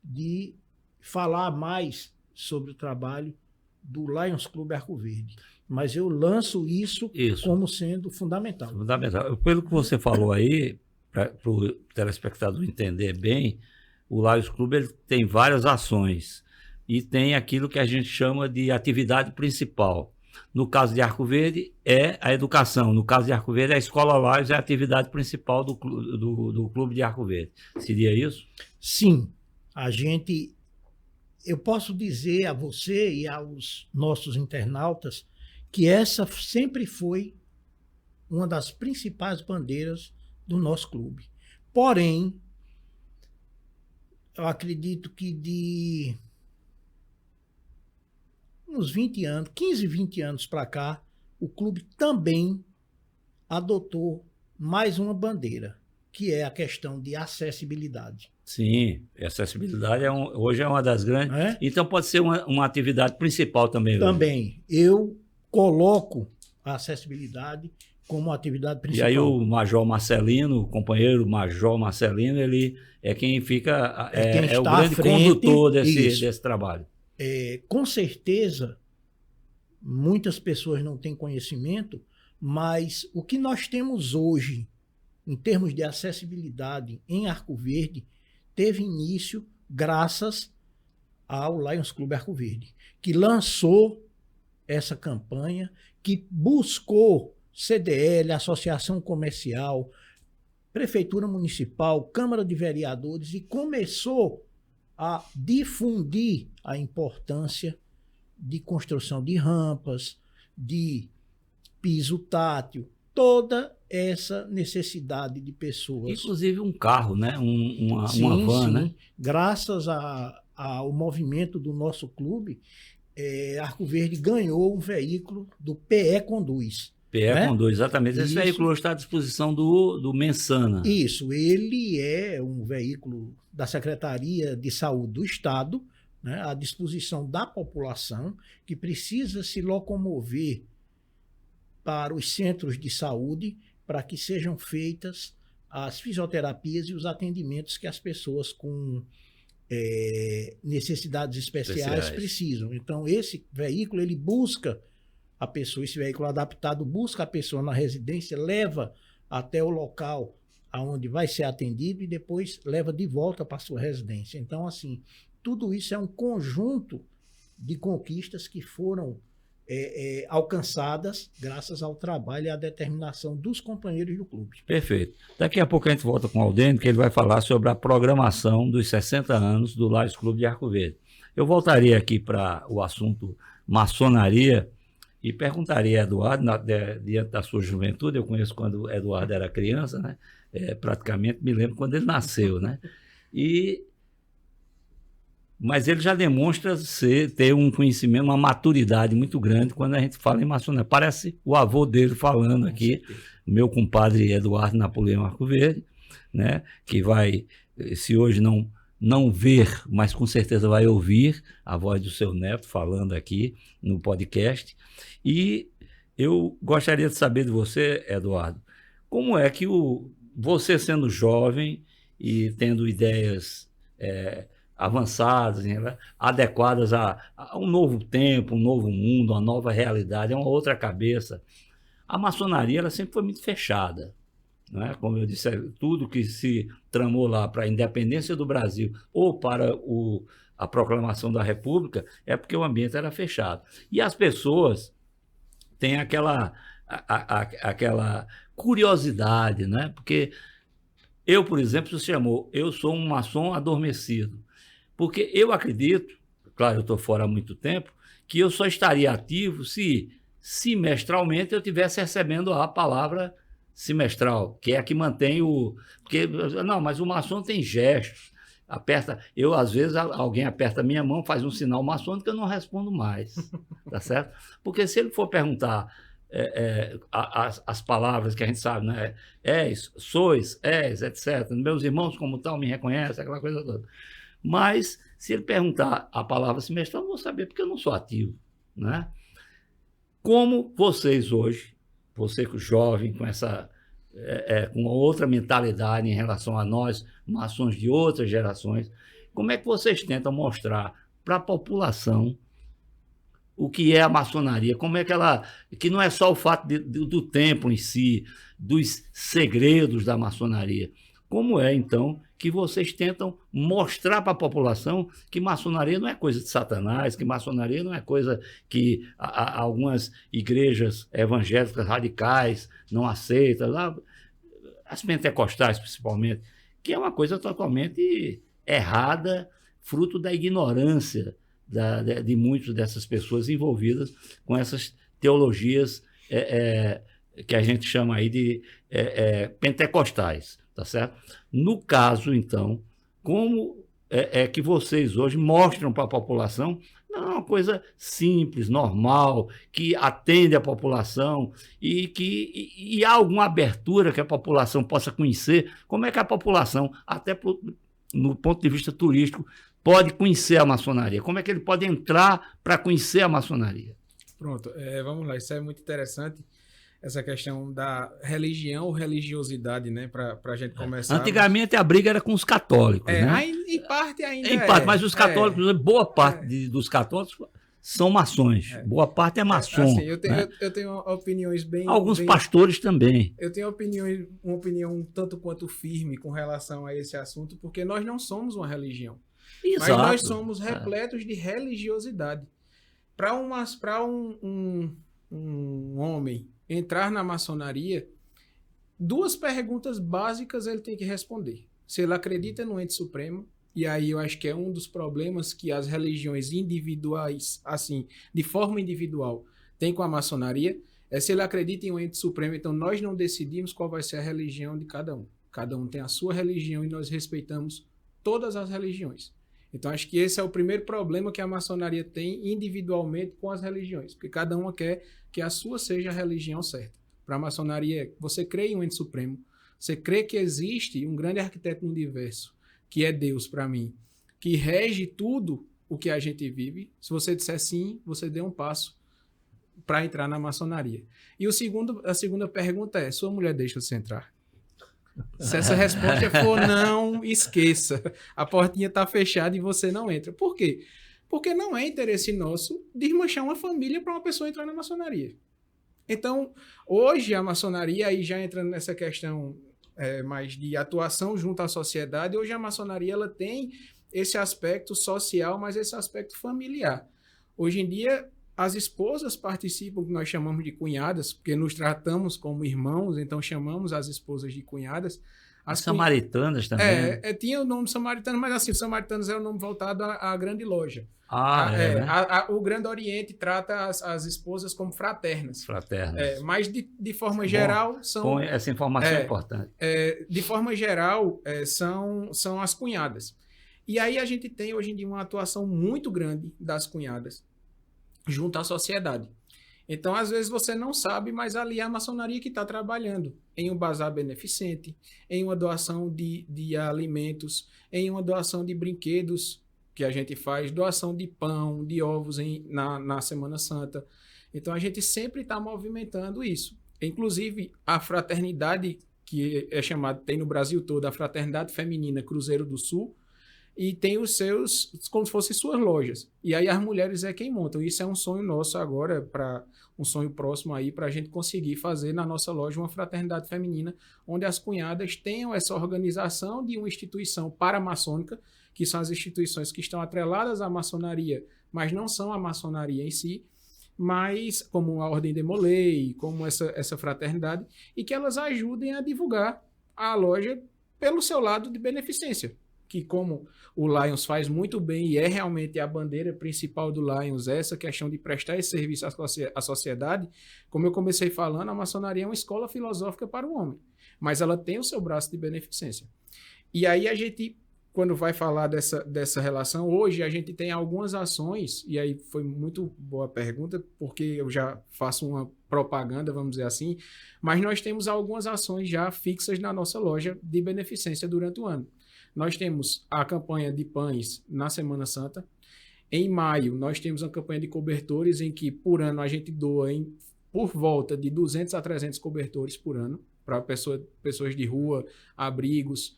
de falar mais sobre o trabalho do Lions Clube Arco Verde. Mas eu lanço isso como sendo fundamental. Fundamental. Pelo que você falou aí, para o telespectador entender bem, o Lions Clube ele tem várias ações e tem aquilo que a gente chama de atividade principal. No caso de Arco Verde, é a educação. No caso de Arco Verde, a Escola Lions é a atividade principal do Clube de Arco Verde. Seria isso? Sim. Eu posso dizer a você e aos nossos internautas que essa sempre foi uma das principais bandeiras do nosso clube. Porém, eu acredito que de uns 20 anos, 15, 20 anos para cá, o clube também adotou mais uma bandeira, que é a questão de acessibilidade. Sim, acessibilidade hoje é uma das grandes. Então pode ser uma atividade principal também. Também. Eu coloco a acessibilidade como atividade principal. E aí o Major Marcelino, o companheiro Major Marcelino, ele é quem fica, é o grande condutor desse trabalho. Com certeza, muitas pessoas não têm conhecimento, mas o que nós temos hoje, em termos de acessibilidade em Arco Verde, teve início graças ao Lions Clube Arco Verde, que lançou essa campanha, que buscou CDL, Associação Comercial, Prefeitura Municipal, Câmara de Vereadores, e começou a difundir a importância de construção de rampas, de piso tátil, toda essa necessidade de pessoas. Inclusive um carro, né? Uma van, sim. Né? Graças ao movimento do nosso clube, Arco Verde ganhou um veículo do PE Conduz. PE Conduz, exatamente. Esse veículo está à disposição do Mensana. Isso, ele é um veículo da Secretaria de Saúde do Estado, né, à disposição da população que precisa se locomover para os centros de saúde para que sejam feitas as fisioterapias e os atendimentos que as pessoas com necessidades especiais precisam. Então, esse veículo ele busca a pessoa, esse veículo adaptado busca a pessoa na residência, leva até o local aonde vai ser atendido e depois leva de volta para a sua residência. Então, assim, tudo isso é um conjunto de conquistas que foram alcançadas graças ao trabalho e à determinação dos companheiros do clube. Perfeito. Daqui a pouco a gente volta com o Aldênio, que ele vai falar sobre a programação dos 60 anos do Lares Clube de Arco Verde. Eu voltaria aqui para o assunto maçonaria e perguntaria a Eduardo, diante da sua juventude, eu conheço quando o Eduardo era criança, né? Praticamente me lembro quando ele nasceu, né? Mas ele já demonstra ter um conhecimento, uma maturidade muito grande quando a gente fala em maçonaria. Parece o avô dele falando aqui, meu compadre Eduardo Napoleão Arco Verde, né? Que vai, se hoje não ver, mas com certeza vai ouvir a voz do seu neto falando aqui no podcast. E eu gostaria de saber de você, Eduardo, como é que você sendo jovem e tendo ideias avançadas, adequadas a um novo tempo, um novo mundo, uma nova realidade, é uma outra cabeça. A maçonaria ela sempre foi muito fechada, não é? Como eu disse, tudo que se tramou lá para a independência do Brasil ou para a proclamação da República é porque o ambiente era fechado. E as pessoas têm aquela curiosidade, né? Porque eu, por exemplo, eu sou um maçom adormecido. Porque eu acredito, claro, eu estou fora há muito tempo, que eu só estaria ativo se semestralmente eu estivesse recebendo a palavra semestral, que é a que mantém mas o maçom tem gestos. Às vezes, alguém aperta a minha mão, faz um sinal maçônico, eu não respondo mais, tá certo? Porque se ele for perguntar as palavras que a gente sabe, né? És, sois, és, etc. Meus irmãos como tal me reconhecem, aquela coisa toda. Mas, se ele perguntar a palavra semestral, eu vou saber, porque eu não sou ativo, né? Como vocês hoje, você jovem, com com outra mentalidade em relação a nós, maçons de outras gerações, como é que vocês tentam mostrar para a população o que é a maçonaria, como é que não é só o fato do templo em si, dos segredos da maçonaria, como é, então, que vocês tentam mostrar para a população que maçonaria não é coisa de Satanás, que maçonaria não é coisa que algumas igrejas evangélicas radicais não aceitam, as pentecostais principalmente, que é uma coisa totalmente errada, fruto da ignorância de muitas dessas pessoas envolvidas com essas teologias que a gente chama aí de pentecostais, tá certo? No caso, então, como que vocês hoje mostram para a população não é uma coisa simples, normal, que atende a população e há alguma abertura que a população possa conhecer, como é que a população, até no ponto de vista turístico, pode conhecer a maçonaria? Como é que ele pode entrar para conhecer a maçonaria? Pronto, vamos lá, isso é muito interessante, essa questão da religião ou religiosidade, né, para a gente começar. Antigamente a briga era com os católicos, né? Em parte ainda em parte, mas os católicos, boa parte dos católicos são maçons, boa parte é maçom. Assim, eu tenho opiniões bem... Alguns pastores também. Eu tenho uma opinião um tanto quanto firme com relação a esse assunto, porque nós não somos uma religião. Exato. Mas nós somos repletos de religiosidade. Para um homem entrar na maçonaria, duas perguntas básicas ele tem que responder. Se ele acredita no ente supremo, e aí eu acho que é um dos problemas que as religiões individuais, assim, de forma individual, têm com a maçonaria, é se ele acredita em um ente supremo. Então nós não decidimos qual vai ser a religião de cada um. Cada um tem a sua religião e nós respeitamos todas as religiões. Então acho que esse é o primeiro problema que a maçonaria tem individualmente com as religiões, porque cada uma quer que a sua seja a religião certa. Para a maçonaria, você crê em um ente supremo, você crê que existe um grande arquiteto no universo, que é Deus para mim, que rege tudo o que a gente vive. Se você disser sim, você deu um passo para entrar na maçonaria. E a segunda pergunta é, sua mulher deixa você entrar? Se essa resposta for não, esqueça. A portinha está fechada e você não entra. Por quê? Porque não é interesse nosso desmanchar uma família para uma pessoa entrar na maçonaria. Então, hoje a maçonaria, aí já entrando nessa questão mais de atuação junto à sociedade, hoje a maçonaria ela tem esse aspecto social, mas esse aspecto familiar. Hoje em dia, as esposas participam, que nós chamamos de cunhadas, porque nos tratamos como irmãos, então chamamos as esposas de cunhadas. As samaritanas também. Tinha o nome samaritano, mas assim, os samaritanos é o nome voltado à grande loja. Né? O Grande Oriente trata as esposas como fraternas. Mas de forma geral são... Essa informação é importante. De forma geral, são as cunhadas. E aí a gente tem hoje em dia uma atuação muito grande das cunhadas junto à sociedade. Então, às vezes você não sabe, mas ali é a maçonaria que está trabalhando em um bazar beneficente, em uma doação de alimentos, em uma doação de brinquedos que a gente faz, doação de pão, de ovos na Semana Santa. Então, a gente sempre está movimentando isso. Inclusive, a fraternidade, que é chamada, tem no Brasil todo, a Fraternidade Feminina Cruzeiro do Sul, e tem os seus, como se fossem suas lojas. E aí as mulheres é quem montam. Isso é um sonho nosso agora, um sonho próximo aí, para a gente conseguir fazer na nossa loja uma fraternidade feminina, onde as cunhadas tenham essa organização de uma instituição paramaçônica, que são as instituições que estão atreladas à maçonaria, mas não são a maçonaria em si, mas como a Ordem de Molay, como essa fraternidade, e que elas ajudem a divulgar a loja pelo seu lado de beneficência. Que como o Lions faz muito bem e é realmente a bandeira principal do Lions, essa questão de prestar esse serviço à sociedade, como eu comecei falando, a maçonaria é uma escola filosófica para o homem, mas ela tem o seu braço de beneficência. E aí a gente, quando vai falar dessa relação, hoje a gente tem algumas ações, e aí foi muito boa a pergunta, porque eu já faço uma propaganda, vamos dizer assim, mas nós temos algumas ações já fixas na nossa loja de beneficência durante o ano. Nós temos a campanha de pães na Semana Santa. Em maio, nós temos uma campanha de cobertores em que, por ano, a gente doa por volta de 200 a 300 cobertores por ano para pessoas de rua, abrigos.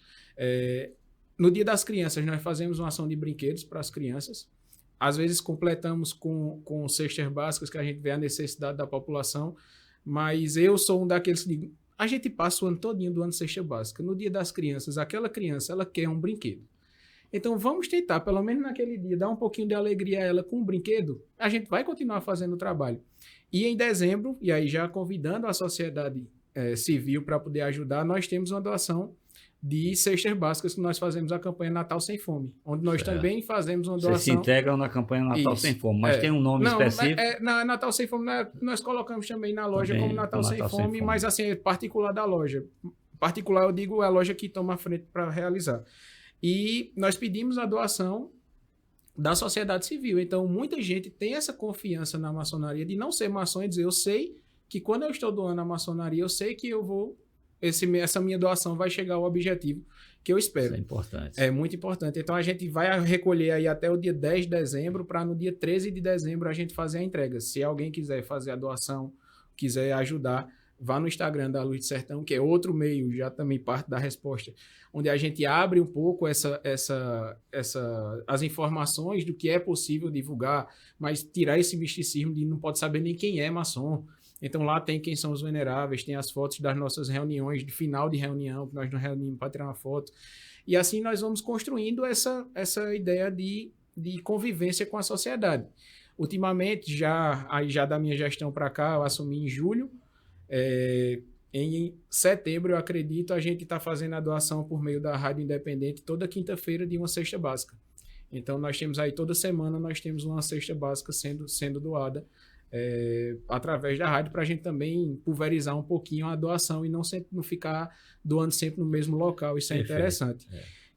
No Dia das Crianças, nós fazemos uma ação de brinquedos para as crianças. Às vezes, completamos com cestas básicas, que a gente vê a necessidade da população. Mas eu sou um daqueles que digo, a gente passa o ano todinho doando cesta básica. No Dia das Crianças, aquela criança, ela quer um brinquedo. Então, vamos tentar, pelo menos naquele dia, dar um pouquinho de alegria a ela com um brinquedo. A gente vai continuar fazendo o trabalho. E em dezembro, e aí já convidando a sociedade civil para poder ajudar, nós temos uma doação de cestas básicas que nós fazemos a campanha Natal Sem Fome, onde nós também fazemos uma doação... Vocês se integram na campanha Natal Sem Fome, mas tem um nome específico? Na Natal Sem Fome nós colocamos também na loja também, como Natal Sem Fome, mas assim, é particular da loja. Particular, eu digo, é a loja que toma a frente para realizar. E nós pedimos a doação da sociedade civil. Então, muita gente tem essa confiança na maçonaria de não ser maçom e dizer, eu sei que quando eu estou doando a maçonaria, eu sei que eu vou... essa minha doação vai chegar ao objetivo que eu espero. Isso é importante. É muito importante. Então, a gente vai recolher aí até o dia 10 de dezembro para no dia 13 de dezembro a gente fazer a entrega. Se alguém quiser fazer a doação, quiser ajudar, vá no Instagram da Luz do Sertão, que é outro meio, já também parte da resposta, onde a gente abre um pouco as informações do que é possível divulgar, mas tirar esse misticismo de não pode saber nem quem é maçom. Então lá tem quem são os veneráveis, tem as fotos das nossas reuniões, de final de reunião, que nós nos reunimos para tirar uma foto. E assim nós vamos construindo essa ideia de convivência com a sociedade. Ultimamente, já da minha gestão para cá, eu assumi em julho. Em setembro, eu acredito, a gente está fazendo a doação por meio da Rádio Independente toda quinta-feira de uma cesta básica. Então nós temos aí, toda semana, nós temos uma cesta básica sendo doada através da rádio, para a gente também pulverizar um pouquinho a doação e não ficar doando sempre no mesmo local. Isso é interessante.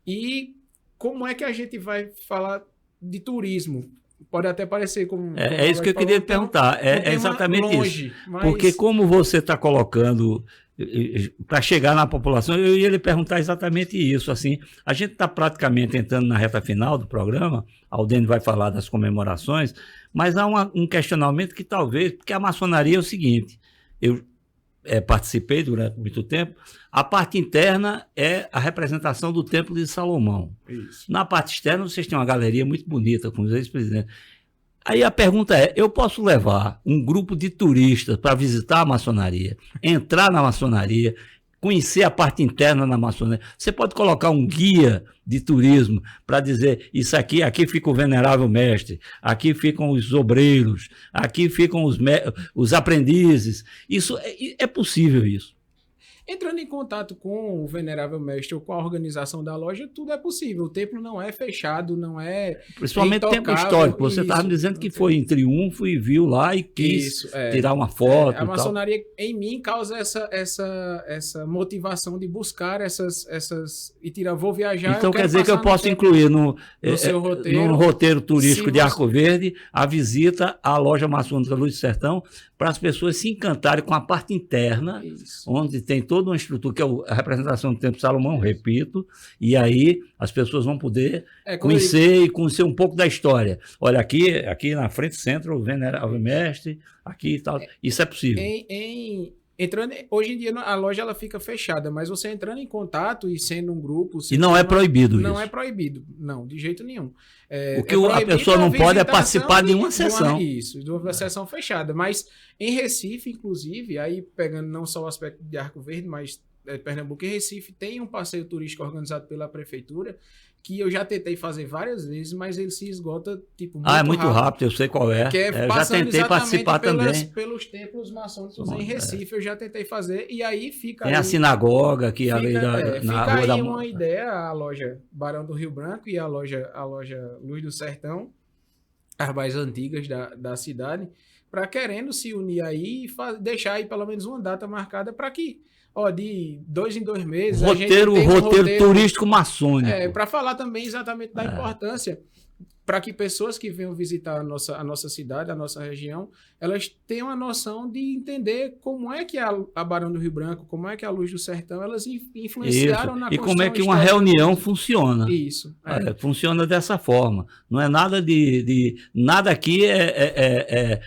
E como é que a gente vai falar de turismo? Pode até parecer como... É isso que eu queria perguntar. É exatamente longe, isso. Mas... Porque como você está colocando para chegar na população, eu ia lhe perguntar exatamente isso. Assim, a gente está praticamente entrando na reta final do programa, a Aldene vai falar das comemorações, mas há um questionamento que talvez, porque a maçonaria é o seguinte, participei durante muito tempo, a parte interna é a representação do Templo de Salomão. Isso. Na parte externa, vocês têm uma galeria muito bonita com os ex-presidentes. Aí a pergunta é, eu posso levar um grupo de turistas para visitar a maçonaria, entrar na maçonaria, conhecer a parte interna da maçonaria? Você pode colocar um guia de turismo para dizer, isso aqui fica o venerável mestre, aqui ficam os obreiros, aqui ficam os aprendizes. Isso é possível isso. Entrando em contato com o venerável mestre ou com a organização da loja, tudo é possível. O templo não é fechado, não é principalmente tempo histórico. Você estava me dizendo que foi em Triunfo e viu lá e quis tirar uma foto. A maçonaria, em mim, causa essa motivação de buscar essas e tirar, vou viajar. Então quer dizer que eu posso incluir no roteiro turístico de Arco Verde a visita à loja maçônica Luz do Sertão, para as pessoas se encantarem com a parte interna, onde tem toda uma estrutura, que é a representação do Templo de Salomão, repito, e aí as pessoas vão poder conhecer um pouco da história. Olha, aqui na frente centro, o venerável mestre, aqui e tal. Isso é possível. Hoje em dia a loja ela fica fechada, mas você entrando em contato e sendo um grupo... E não é proibido isso? Não é proibido, não, de jeito nenhum. O que a pessoa não pode é participar de uma sessão. De uma sessão fechada. Mas em Recife, inclusive, aí pegando não só o aspecto de Arco Verde, mas Pernambuco e Recife, tem um passeio turístico organizado pela prefeitura, que eu já tentei fazer várias vezes, mas ele se esgota muito é muito rápido, eu sei qual é. Eu já tentei participar também. Pelos templos maçônicos em Recife, eu já tentei fazer, e aí fica... Tem a sinagoga aqui ali na Rua da... uma ideia, a loja Barão do Rio Branco e a loja Luz do Sertão, as mais antigas da cidade, para querendo se unir aí e deixar aí pelo menos uma data marcada para que... de 2 em 2 meses. Roteiro turístico maçônico. Para falar também exatamente da importância, para que pessoas que venham visitar a nossa cidade, a nossa região, elas tenham a noção de entender como é que a Barão do Rio Branco, como é que a Luz do Sertão, elas influenciaram na construção. E como é que uma reunião funciona. Isso. Funciona dessa forma. Não é nada nada aqui é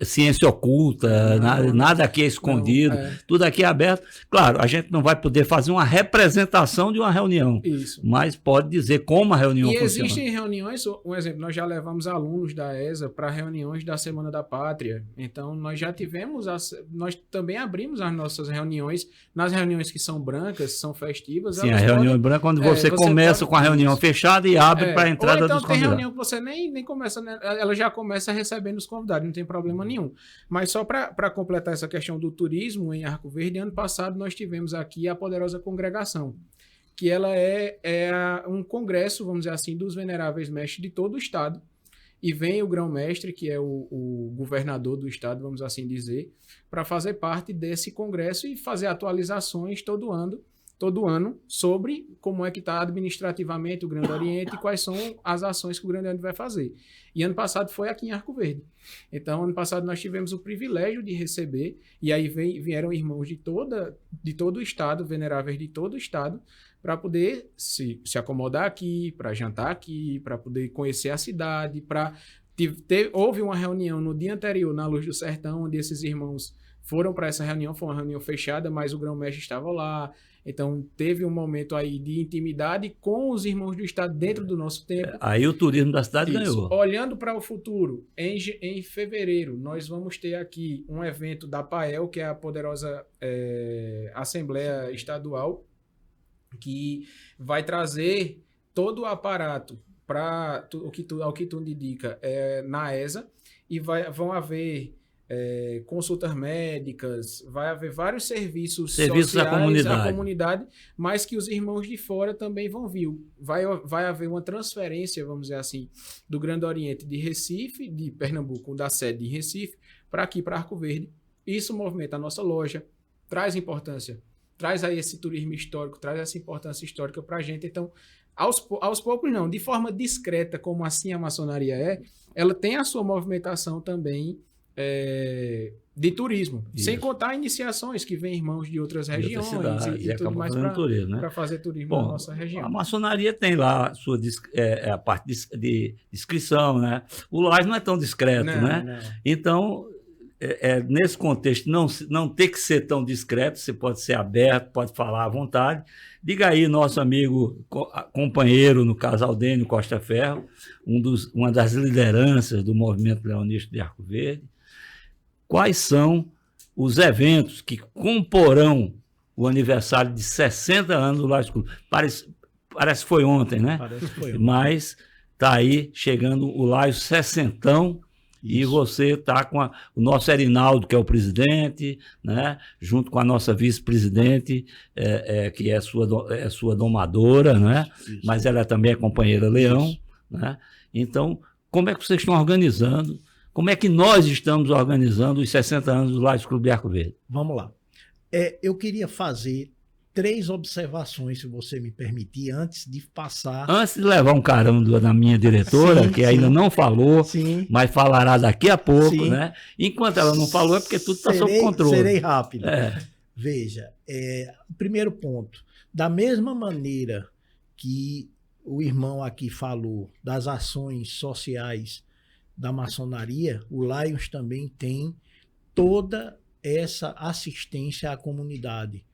ciência oculta, nada aqui é escondido, tudo aqui é aberto. Claro, a gente não vai poder fazer uma representação de uma reunião, mas pode dizer como a reunião funciona. E existem reuniões, um exemplo, nós já levamos alunos da ESA para reuniões da Semana da Pátria, então nós já tivemos, nós também abrimos as nossas reuniões, nas reuniões que são brancas, são festivas. Sim, a reunião branca, quando você começa com a reunião fechada e abre para a entrada dos convidados. Tem reunião que você nem começa, né? Ela já começa recebendo os convidados, não tem problema nenhum. Mas só para completar essa questão do turismo em Arco Verde, ano passado nós tivemos aqui a Poderosa Congregação, que ela é um congresso, vamos dizer assim, dos veneráveis mestres de todo o estado, e vem o grão-mestre, que é o governador do estado, vamos assim dizer, para fazer parte desse congresso e fazer atualizações todo ano sobre como é que está administrativamente o Grande Oriente e quais são as ações que o Grande Oriente vai fazer. E ano passado foi aqui em Arco Verde. Então, ano passado nós tivemos o privilégio de receber, e aí vieram irmãos de todo o estado, veneráveis de todo o estado, para poder se acomodar aqui, para jantar aqui, para poder conhecer a cidade, houve uma reunião no dia anterior na Luz do Sertão, onde esses irmãos foram para essa reunião, foi uma reunião fechada, mas o grão-mestre estava lá. Então, teve um momento aí de intimidade com os irmãos do estado dentro do nosso templo. Aí o turismo da cidade ganhou. Olhando para o futuro, em fevereiro, nós vamos ter aqui um evento da PAEL, que é a poderosa Assembleia Estadual, que vai trazer todo o aparato para ao que tudo indica na ESA, e vão haver consultas médicas, vai haver vários serviços sociais à comunidade, mas que os irmãos de fora também vão vir. Vai haver uma transferência, vamos dizer assim, do Grande Oriente de Recife, de Pernambuco, da sede de Recife, para aqui, para Arco Verde. Isso movimenta a nossa loja, traz importância, traz aí esse turismo histórico, traz essa importância histórica para a gente. Então, aos poucos não, de forma discreta, como assim a maçonaria ela tem a sua movimentação também de turismo, sem contar iniciações que vem irmãos de outras regiões e tudo mais para fazer turismo na nossa região. A maçonaria tem lá a parte de inscrição, né? O Lais não é tão discreto, né? Não. Então, nesse contexto, não ter que ser tão discreto, você pode ser aberto, pode falar à vontade. Diga aí, nosso amigo, companheiro no Casal Dênio Costa Ferro, uma das lideranças do movimento leonista de Arco Verde, quais são os eventos que comporão o aniversário de 60 anos do Lions Club. Parece que foi ontem, né? Parece que foi ontem. Mas está aí chegando o Lions 60. E você está com o nosso Erinaldo, que é o presidente, né? Junto com a nossa vice-presidente, que é sua domadora, né? Isso. Mas ela também é companheira Leão. Né? Então, como é que vocês estão organizando? Como é que nós estamos organizando os 60 anos do Lions Clube de Arco Verde? Vamos lá. Eu queria fazer 3 observações, se você me permitir, antes de passar... Antes de levar um caramba da minha diretora, Sim, que ainda não falou, Sim. mas falará daqui a pouco, Sim. né? Enquanto ela não falou, é porque tudo está sob controle. Serei rápido. É. Veja, o primeiro ponto. Da mesma maneira que o irmão aqui falou das ações sociais da maçonaria, o Lions também tem toda essa assistência à comunidade,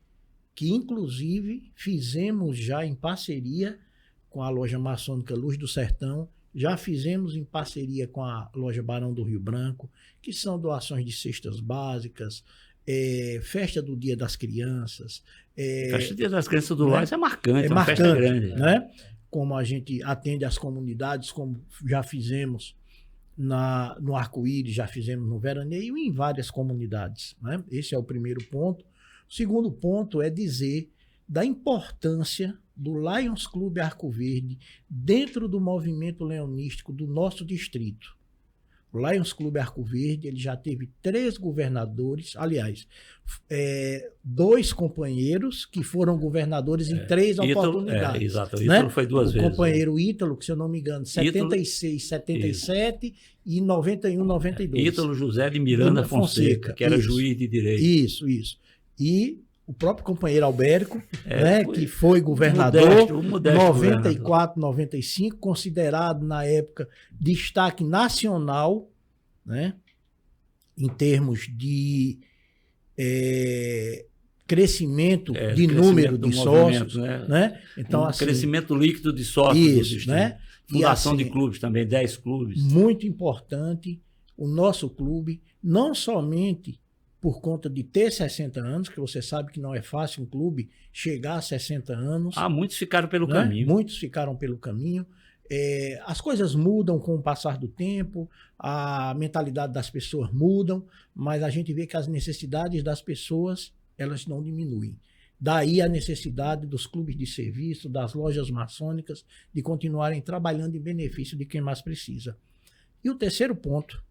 que inclusive fizemos já em parceria com a loja maçônica Luz do Sertão, já fizemos em parceria com a loja Barão do Rio Branco, que são doações de cestas básicas, festa do Dia das Crianças. Festa do Dia das Crianças do né? Lions é marcante, É uma festa marcante, grande. né? Como a gente atende as comunidades, como já fizemos no Arco-Íris, já fizemos no Veraneio e em várias comunidades. Né? Esse é o primeiro ponto. O segundo ponto é dizer da importância do Lions Clube Arco Verde dentro do movimento leonístico do nosso distrito. O Lions Clube Arco Verde ele já teve 3 governadores, aliás, 2 companheiros que foram governadores em 3 oportunidades. Exato, o né? Ítalo foi 2 vezes. O companheiro Ítalo, que se eu não me engano, 76, 77 e 91, 92. Ítalo José de Miranda Fonseca, que era juiz de direito. Isso. E o próprio companheiro Albérico, né, que foi governador, modesto 94, 95, considerado na época destaque nacional, né, em termos de crescimento de número de sócios, né? Então, assim, crescimento líquido de sócios, isso, né? Fundação e, assim, de clubes também, 10 clubes. Muito importante o nosso clube, não somente por conta de ter 60 anos, que você sabe que não é fácil um clube chegar a 60 anos. Muitos ficaram pelo né? caminho. Muitos ficaram pelo caminho. As coisas mudam com o passar do tempo, a mentalidade das pessoas mudam, mas a gente vê que as necessidades das pessoas, elas não diminuem. Daí a necessidade dos clubes de serviço, das lojas maçônicas, de continuarem trabalhando em benefício de quem mais precisa. E o terceiro ponto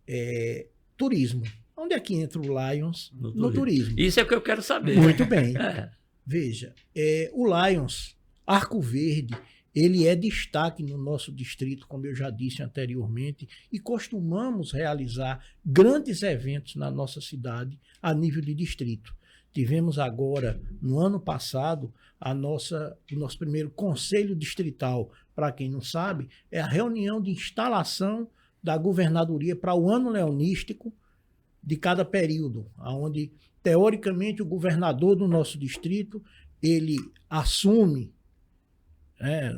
é turismo. Onde é que entra o Lions? No turismo. Isso é o que eu quero saber. Muito bem. Veja, o Lions, Arco Verde, ele é destaque no nosso distrito, como eu já disse anteriormente, e costumamos realizar grandes eventos na nossa cidade a nível de distrito. Tivemos agora, no ano passado, o nosso primeiro conselho distrital. Para quem não sabe, é a reunião de instalação da governadoria para o ano leonístico de cada período, onde, teoricamente, o governador do nosso distrito, ele assume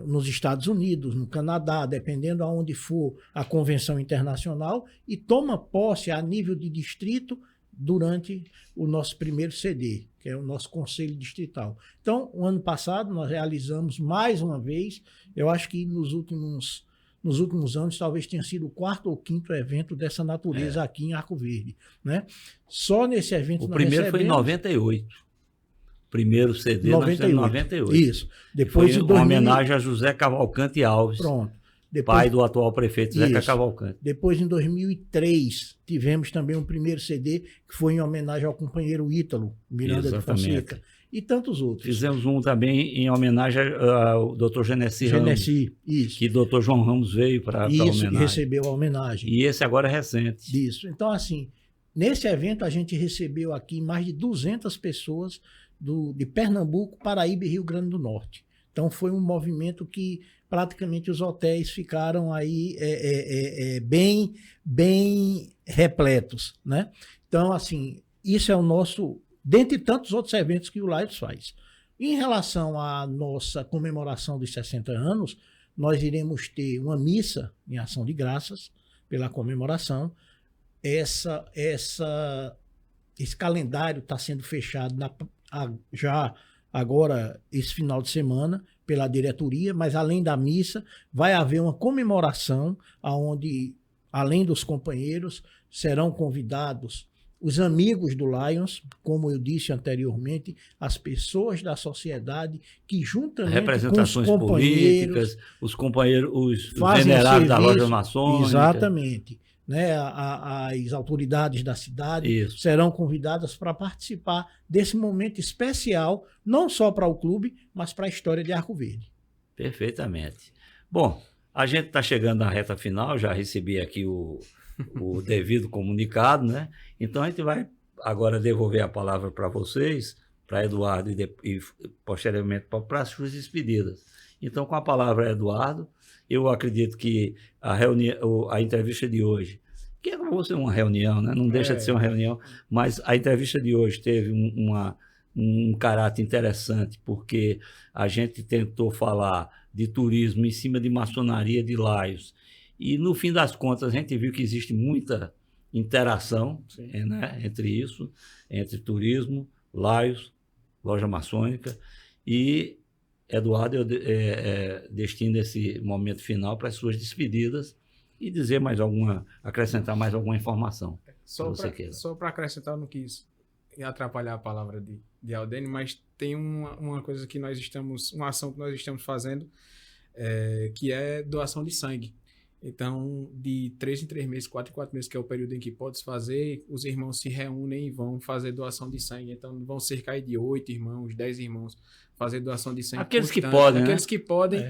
nos Estados Unidos, no Canadá, dependendo aonde for a convenção internacional, e toma posse a nível de distrito durante o nosso primeiro CD, que é o nosso conselho distrital. Então, o ano passado, nós realizamos mais uma vez, eu acho que nos últimos anos, talvez tenha sido o 4º ou 5º evento dessa natureza aqui em Arco Verde. Né? Só nesse evento o primeiro foi em 98. Primeiro CD 98. Isso. Depois foi uma homenagem a José Cavalcante Alves. Pronto. Pai do atual prefeito Zeca Cavalcante. Depois, em 2003, tivemos também um primeiro CD que foi em homenagem ao companheiro Ítalo Miranda de Fonseca. E tantos outros. Fizemos um também em homenagem ao Dr. Genesi Ramos. Isso. Que o Dr. João Ramos veio para a homenagem. Isso, recebeu a homenagem. E esse agora é recente. Isso. Então, assim, nesse evento a gente recebeu aqui mais de 200 pessoas de Pernambuco, Paraíba e Rio Grande do Norte. Então, foi um movimento que praticamente os hotéis ficaram aí bem repletos, né? Então, assim, isso é o nosso, dentre tantos outros eventos que o Lions faz. Em relação à nossa comemoração dos 60 anos, nós iremos ter uma missa em ação de graças pela comemoração. Esse calendário está sendo fechado já agora, esse final de semana, pela diretoria, mas além da missa, vai haver uma comemoração onde, além dos companheiros, serão convidados os amigos do Lions, como eu disse anteriormente, as pessoas da sociedade que juntamente representações com os companheiros, políticas, os companheiros, os fazem venerados da serviço, loja maçônica. exatamente, né? As autoridades da cidade Isso. serão convidadas para participar desse momento especial, não só para o clube, mas para a história de Arco Verde. Perfeitamente. Bom, a gente está chegando na reta final, já recebi aqui o devido comunicado, né? Então a gente vai agora devolver a palavra para vocês, para Eduardo e posteriormente para as suas despedidas. Então, com a palavra, Eduardo, eu acredito que a entrevista de hoje, que é como uma reunião, né? Não deixa de ser uma reunião, mas a entrevista de hoje teve um caráter interessante, porque a gente tentou falar de turismo em cima de maçonaria de Lions. E, no fim das contas, a gente viu que existe muita interação, né, entre isso, entre turismo, Lions, loja maçônica, e Eduardo, eu destino esse momento final para as suas despedidas e dizer acrescentar mais alguma informação. Só para acrescentar, não quis atrapalhar a palavra de Aldênio, mas tem uma coisa que uma ação que nós estamos fazendo, que é doação de sangue. Então, de 3 em 3 meses, 4 em 4 meses, que é o período em que pode fazer, os irmãos se reúnem e vão fazer doação de sangue. Então, vão cerca aí de 8 irmãos, 10 irmãos fazer doação de sangue. Aqueles que podem, aqueles né? que podem.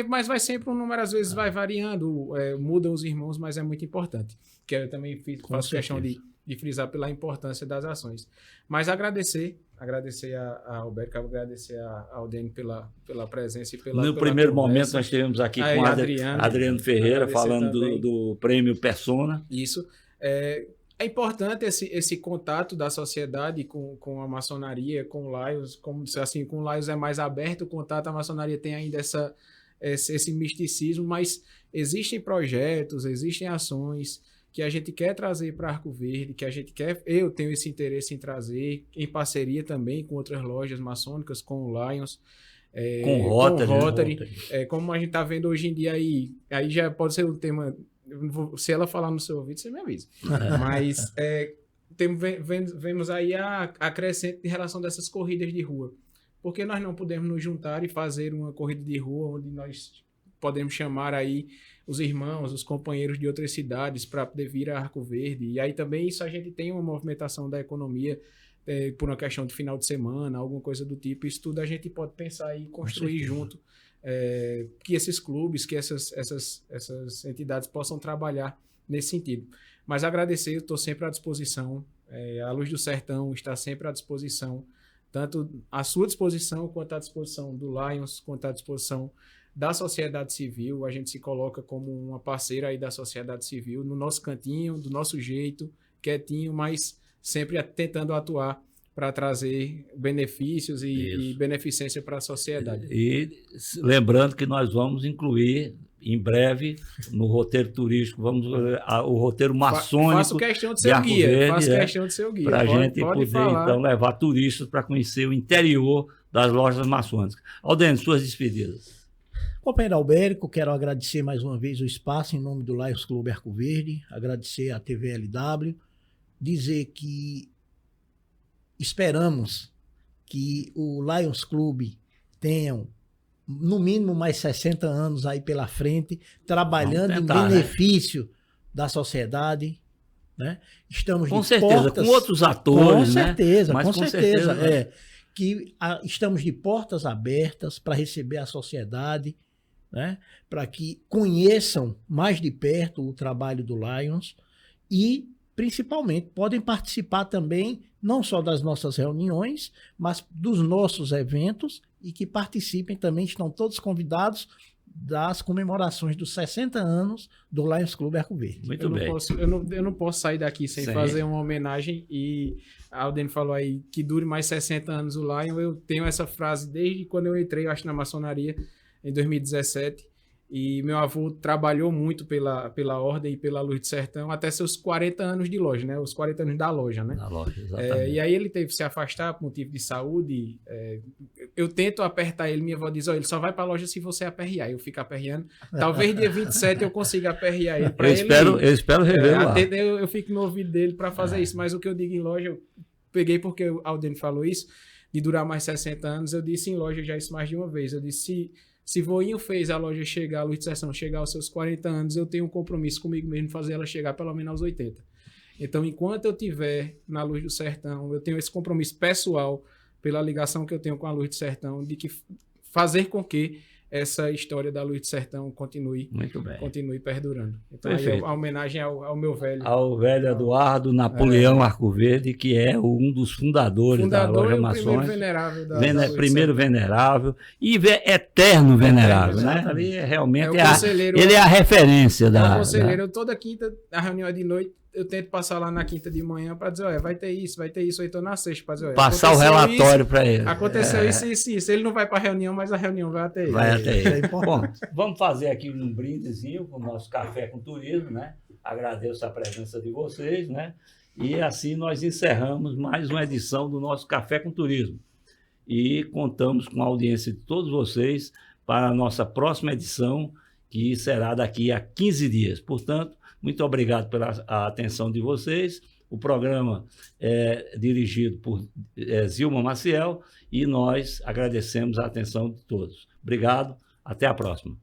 Mas vai sempre um número, às vezes vai variando, mudam os irmãos, mas é muito importante. Que eu também faço questão de frisar pela importância das ações. Mas agradecer a Alberto, agradecer a Aldênio pela presença e pela No primeiro conversa. momento, nós estivemos aqui com Adriano Ferreira, falando do prêmio Persona. Isso. É importante esse contato da sociedade com a maçonaria, com o Lions, como assim, com o Lions é mais aberto o contato, a maçonaria tem ainda esse misticismo, mas existem projetos, existem ações que a gente quer trazer para Arco Verde, eu tenho esse interesse em trazer, em parceria também com outras lojas maçônicas, com o Lions, com o Rotary. Como a gente está vendo hoje em dia aí já pode ser um tema, se ela falar no seu ouvido, você me avisa. Mas vemos aí a crescente em relação dessas corridas de rua. Por que nós não podemos nos juntar e fazer uma corrida de rua onde nós podemos chamar aí os irmãos, os companheiros de outras cidades para poder vir a Arco Verde? E aí também isso a gente tem uma movimentação da economia por uma questão de final de semana, alguma coisa do tipo. Isso tudo a gente pode pensar e construir junto. Que esses clubes, que essas entidades possam trabalhar nesse sentido. Mas agradecer, eu estou sempre à disposição, a Luz do Sertão está sempre à disposição, tanto à sua disposição, quanto à disposição do Lions, quanto à disposição da sociedade civil. A gente se coloca como uma parceira aí da sociedade civil, no nosso cantinho, do nosso jeito, quietinho, mas sempre tentando atuar para trazer benefícios e beneficência para a sociedade. E lembrando que nós vamos incluir em breve no roteiro turístico, o roteiro maçônico. Faço questão de ser o guia. Para a gente poder então levar turistas para conhecer o interior das lojas maçônicas. Aldênio, suas despedidas. Companheiro Albérico, quero agradecer mais uma vez o espaço em nome do Lions Clube Arco Verde, agradecer à TVLW, dizer que esperamos que o Lions Clube tenha no mínimo mais 60 anos aí pela frente, trabalhando em benefício da sociedade, né? Estamos com de certeza, portas, com outros atores, com certeza, né? com certeza, que estamos de portas abertas para receber a sociedade, né? Para que conheçam mais de perto o trabalho do Lions e, principalmente, podem participar também não só das nossas reuniões, mas dos nossos eventos e que participem também, estão todos convidados das comemorações dos 60 anos do Lions Clube Arco Verde. Muito bem. Eu não posso sair daqui sem fazer uma homenagem, e a Aldênio falou aí que dure mais 60 anos o Lion. Eu tenho essa frase desde quando eu entrei, eu acho, na maçonaria, em 2017. E meu avô trabalhou muito pela Ordem e pela Luz do Sertão até seus 40 anos de loja, né? Os 40 anos da loja, né? Da loja, exatamente. E aí ele teve que se afastar por motivo de saúde. Eu tento apertar ele, minha avó diz, ele só vai pra loja se você aperrear. Eu fico aperreando. Talvez dia 27 eu consiga aperrear ele. Eu espero rever lá. Eu fico no ouvido dele para fazer isso, mas o que eu digo em loja, eu peguei porque o Aldênio falou isso, de durar mais 60 anos, eu disse em loja já isso mais de uma vez. Eu disse, se voinho fez a loja chegar, a Luz de Sertão chegar aos seus 40 anos, eu tenho um compromisso comigo mesmo de fazer ela chegar pelo menos aos 80. Então, enquanto eu estiver na Luz do Sertão, eu tenho esse compromisso pessoal, pela ligação que eu tenho com a Luz do Sertão, de que fazer com que essa história da Luz do Sertão continue perdurando. Então, aí, a homenagem ao meu velho. Ao velho Eduardo Napoleão Arco Verde, que é um dos fundadores da loja maçônica. Primeiro venerável da Luz primeiro venerável e eterno venerável, né? Ali realmente ele é a referência da... conselheiro, toda quinta, a reunião é de noite, eu tento passar lá na quinta de manhã para dizer, olha, vai ter isso, ou então na sexta, para dizer, olha, passar o relatório para ele. Aconteceu isso. Ele não vai para a reunião, mas a reunião vai até ele. Vai até ele. Bom, vamos fazer aqui um brindezinho com o nosso Café com Turismo, né? Agradeço a presença de vocês, né? E assim nós encerramos mais uma edição do nosso Café com Turismo. E contamos com a audiência de todos vocês para a nossa próxima edição, que será daqui a 15 dias. Portanto, muito obrigado pela atenção de vocês. O programa é dirigido por Zilma Maciel e nós agradecemos a atenção de todos. Obrigado, até a próxima.